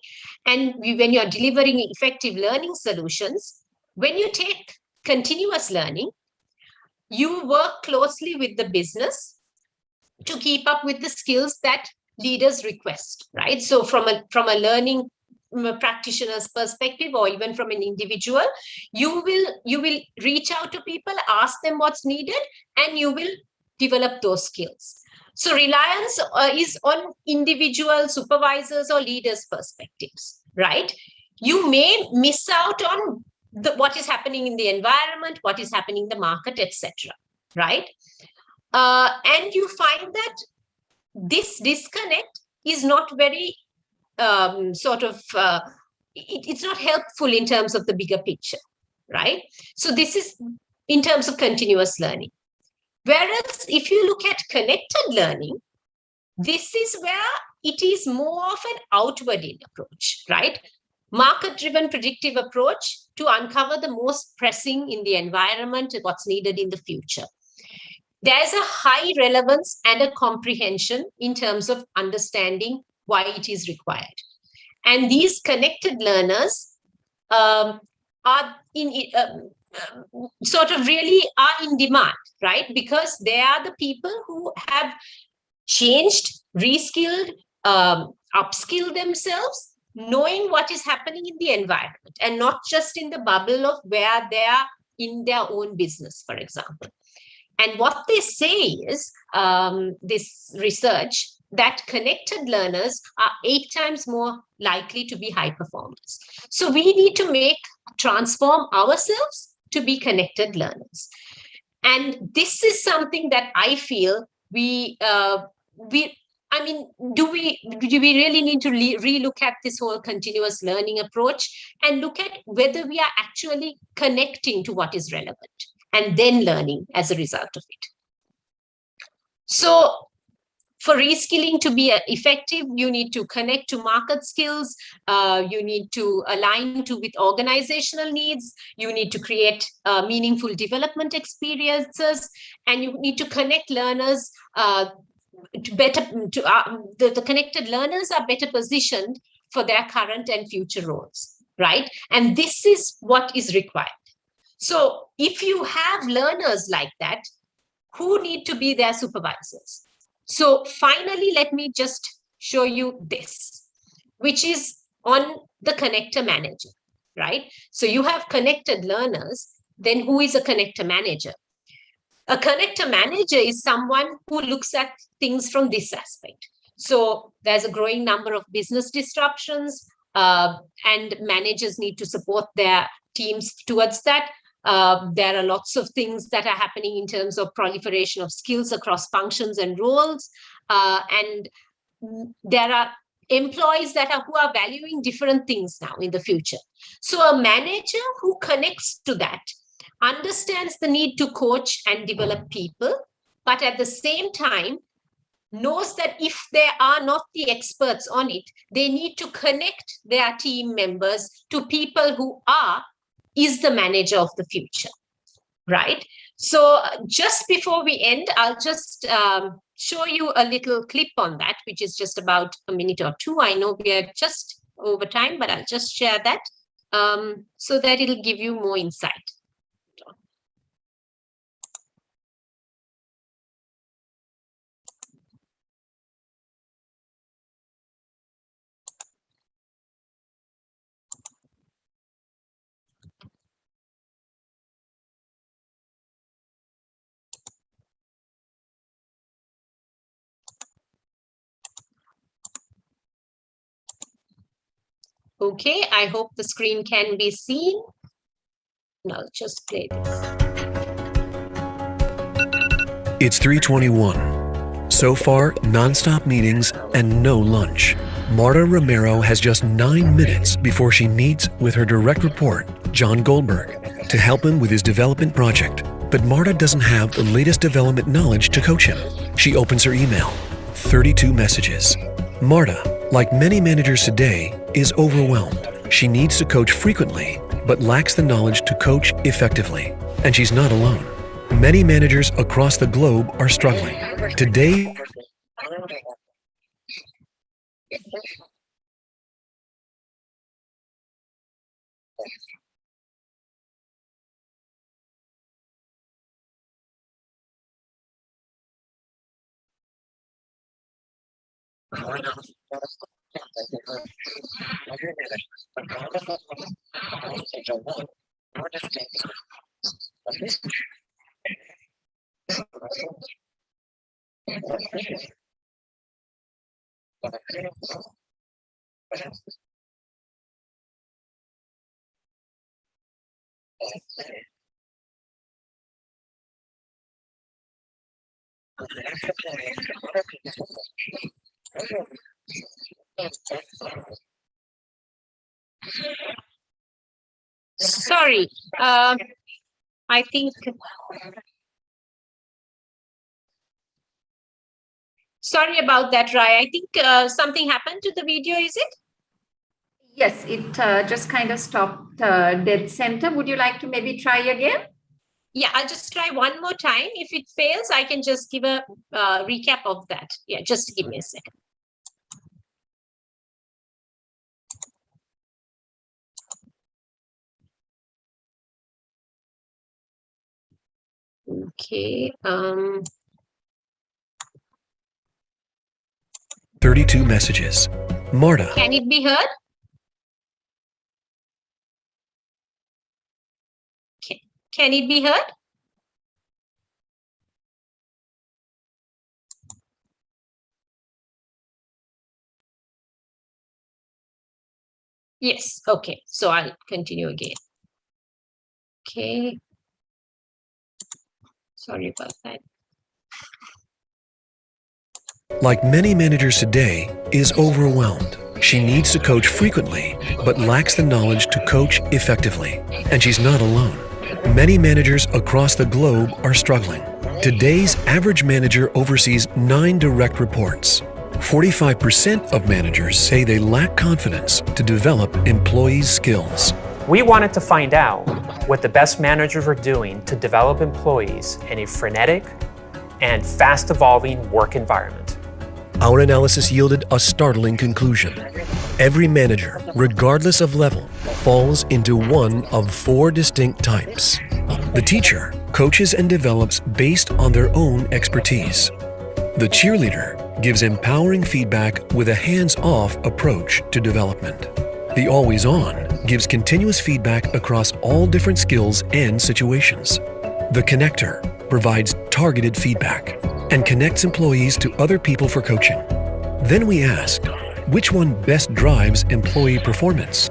and when you're delivering effective learning solutions, when you take continuous learning, you work closely with the business to keep up with the skills that leaders request, right? So from a learning practitioner's perspective, or even from an individual, you will reach out to people, ask them what's needed, and you will develop those skills. So reliance is on individual supervisors or leaders' perspectives, right? You may miss out on what is happening in the environment, what is happening in the market, etc., right? And you find that this disconnect is not very it's not helpful in terms of the bigger picture, right? So this is in terms of continuous learning. Whereas if you look at connected learning, this is where it is more of an outward-in approach, right? Market-driven predictive approach to uncover the most pressing in the environment, what's needed in the future. there's a high relevance and a comprehension in terms of understanding why it is required. And these connected learners are sort of really are in demand, right? Because they are the people who have changed, reskilled, upskilled themselves, knowing what is happening in the environment and not just in the bubble of where they are in their own business, for example. And what they say is, this research, that connected learners are 8 times more likely to be high performers. So we need to transform ourselves to be connected learners. And this is something that I feel do we really need to relook at this whole continuous learning approach and look at whether we are actually connecting to what is relevant and then learning as a result of it. So for reskilling to be effective, you need to connect to market skills, you need to align with organizational needs, you need to create meaningful development experiences, and you need to connect learners the connected learners are better positioned for their current and future roles, right? And this is what is required. So if you have learners like that, who need to be their supervisors? So finally, let me just show you this, which is on the connector manager, right? So you have connected learners, then who is a connector manager? A connector manager is someone who looks at things from this aspect. So there's a growing number of business disruptions, and managers need to support their teams towards that. There are lots of things that are happening in terms of proliferation of skills across functions and roles. And there are employees who are valuing different things now in the future. So a manager who connects to that understands the need to coach and develop people, but at the same time knows that if they are not the experts on it, they need to connect their team members to people who is the manager of the future, right? So just before we end, I'll just show you a little clip on that, which is just about a minute or two. I know we are just over time, but I'll just share that so that it'll give you more insight. Okay, I hope the screen can be seen. I'll just play this. It's 3:21. So far, non-stop meetings and no lunch. Marta Romero has just 9 minutes before she meets with her direct report, John Goldberg, to help him with his development project. But Marta doesn't have the latest development knowledge to coach him. She opens her email. 32 messages. Marta, like many managers today, is overwhelmed. She needs to coach frequently, but lacks the knowledge to coach effectively. And she's not alone. Many managers across the globe are struggling. Today, Sorry, I think. Sorry about that, Rai. I think something happened to the video, is it? Yes, it just kind of stopped dead center. Would you like to maybe try again? Yeah, I'll just try one more time. If it fails, I can just give a recap of that. Yeah, just give me a second. Okay. 32 messages. Marta. Can it be heard? Can it be heard? Yes. Okay. So I'll continue again. Okay. Sorry about that. Like many managers today, is overwhelmed. She needs to coach frequently, but lacks the knowledge to coach effectively. And she's not alone. Many managers across the globe are struggling. Today's average manager oversees 9 direct reports. 45% of managers say they lack confidence to develop employees' skills. We wanted to find out what the best managers are doing to develop employees in a frenetic and fast-evolving work environment. Our analysis yielded a startling conclusion. Every manager, regardless of level, falls into one of 4 distinct types. The teacher coaches and develops based on their own expertise. The cheerleader gives empowering feedback with a hands-off approach to development. The always-on gives continuous feedback across all different skills and situations. The connector provides targeted feedback and connects employees to other people for coaching. Then we asked, which one best drives employee performance?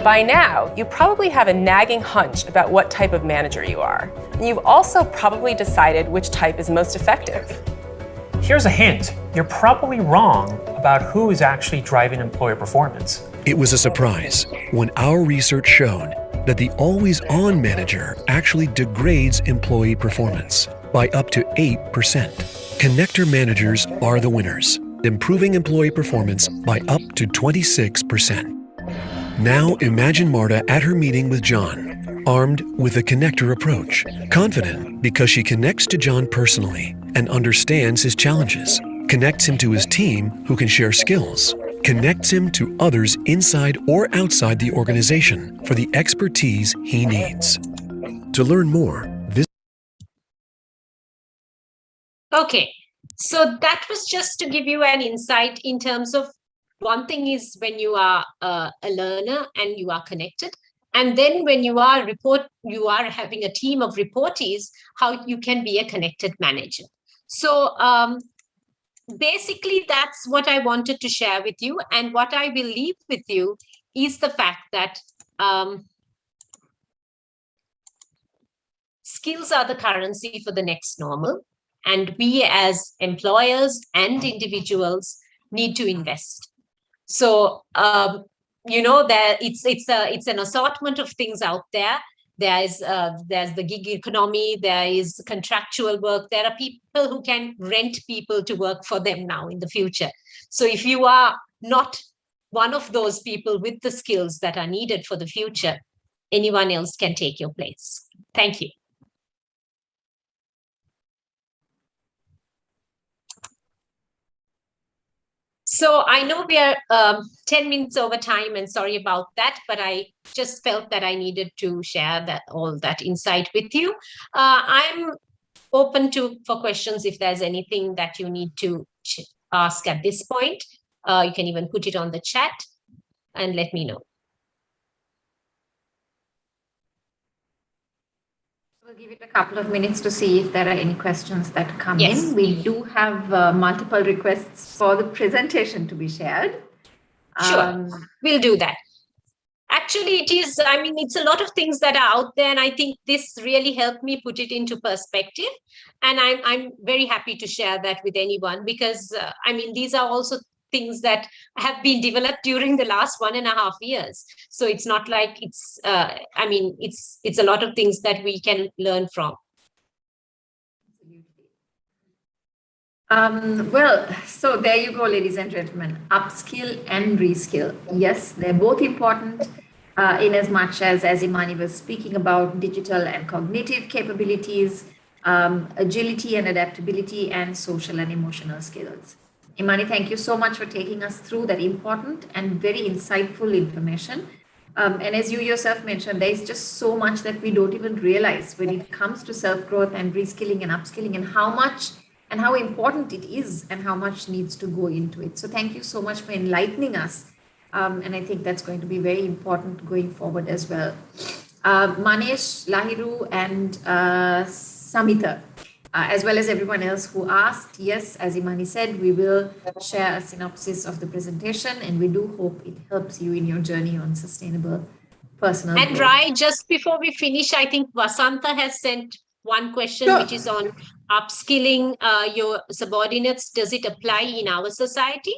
By now, you probably have a nagging hunch about what type of manager you are. And you've also probably decided which type is most effective. Here's a hint. You're probably wrong about who is actually driving employer performance. It was a surprise when our research showed that the always-on manager actually degrades employee performance by up to 8%. Connector managers are the winners, improving employee performance by up to 26%. Now imagine Marta at her meeting with John, armed with a connector approach, confident because she connects to John personally and understands his challenges, connects him to his team who can share skills, connects him to others inside or outside the organization for the expertise he needs. To learn more, visit. Okay, so that was just to give you an insight in terms of one thing is when you are a learner and you are connected. And then when you are having a team of reportees, how you can be a connected manager. So basically, that's what I wanted to share with you. And what I will leave with you is the fact that skills are the currency for the next normal. And we as employers and individuals need to invest. So, it's an assortment of things out there. There's the gig economy, there is contractual work. There are people who can rent people to work for them now in the future. So if you are not one of those people with the skills that are needed for the future, anyone else can take your place. Thank you. So I know we are 10 minutes over time, and sorry about that, but I just felt that I needed to share all that insight with you. I'm open for questions if there's anything that you need to ask at this point. You can even put it on the chat and let me know. We'll give it a couple of minutes to see if there are any questions that come Yes. in. We do have multiple requests for the presentation to be shared. Sure, we'll do that. Actually, it's a lot of things that are out there, and I think this really helped me put it into perspective. And I'm very happy to share that with anyone because, these are also things that have been developed during the last 1.5 years. So it's not like it's a lot of things that we can learn from. So there you go, ladies and gentlemen. Upskill and reskill. Yes, they're both important. in as much as Imani was speaking about digital and cognitive capabilities, agility and adaptability, and social and emotional skills. Imani, thank you so much for taking us through that important and very insightful information. And as you yourself mentioned, there is just so much that we don't even realize when it comes to self-growth and reskilling and upskilling, and how much and how important it is and how much needs to go into it. So thank you so much for enlightening us. And I think that's going to be very important going forward as well. Manesh, Lahiru, and Samita, as well as everyone else who asked, yes, as Imani said, we will share a synopsis of the presentation, and we do hope it helps you in your journey on sustainable personal And growth. Rai, just before we finish, I think Vasanta has sent one question, Sure. which is on upskilling your subordinates. Does it apply in our society?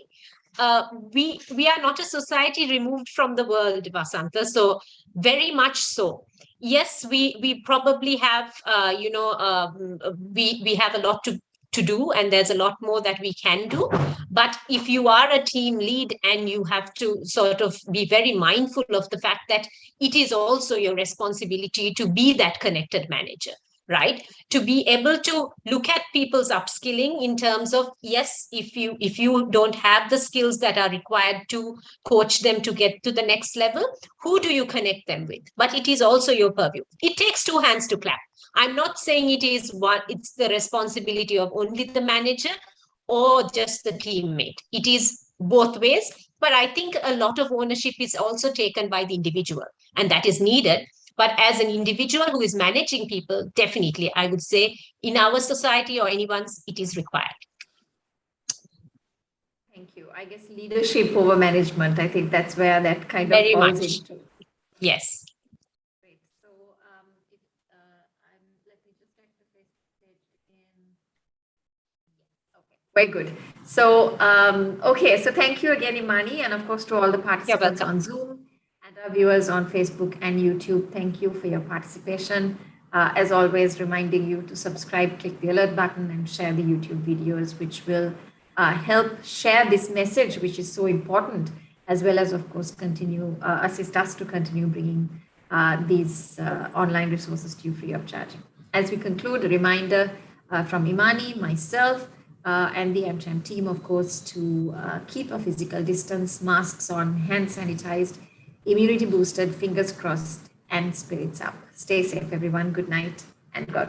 We are not a society removed from the world, Vasanta. So very much so. Yes, we probably have we have a lot to do, and there's a lot more that we can do. But if you are a team lead, and you have to sort of be very mindful of the fact that it is also your responsibility to be that connected manager, right? To be able to look at people's upskilling in terms of, yes, if you don't have the skills that are required to coach them to get to the next level, who do you connect them with? But it is also your purview. It takes two hands to clap. I'm not saying it's the responsibility of only the manager or just the teammate. It is both ways. But I think a lot of ownership is also taken by the individual, and that is needed. But as an individual who is managing people, definitely, I would say in our society or anyone's, it is required. Thank you. I guess leadership over management, I think that's where that kind Very of falls much. into. Yes. Great. So let me just check the Facebook page again. Okay, very good. So, okay, so thank you again, Imani, and of course to all the participants welcome. on Zoom and our viewers on Facebook and YouTube. Thank you for your participation. As always, reminding you to subscribe, click the alert button, and share the YouTube videos, which will help share this message, which is so important, as well as, of course, continue assist us to continue bringing these online resources to you free of charge. As we conclude, a reminder from Imani, myself, and the AmCham team, of course, to keep a physical distance, masks on, hand sanitized, immunity boosted, fingers crossed, and spirits up. Stay safe, everyone. Good night, and God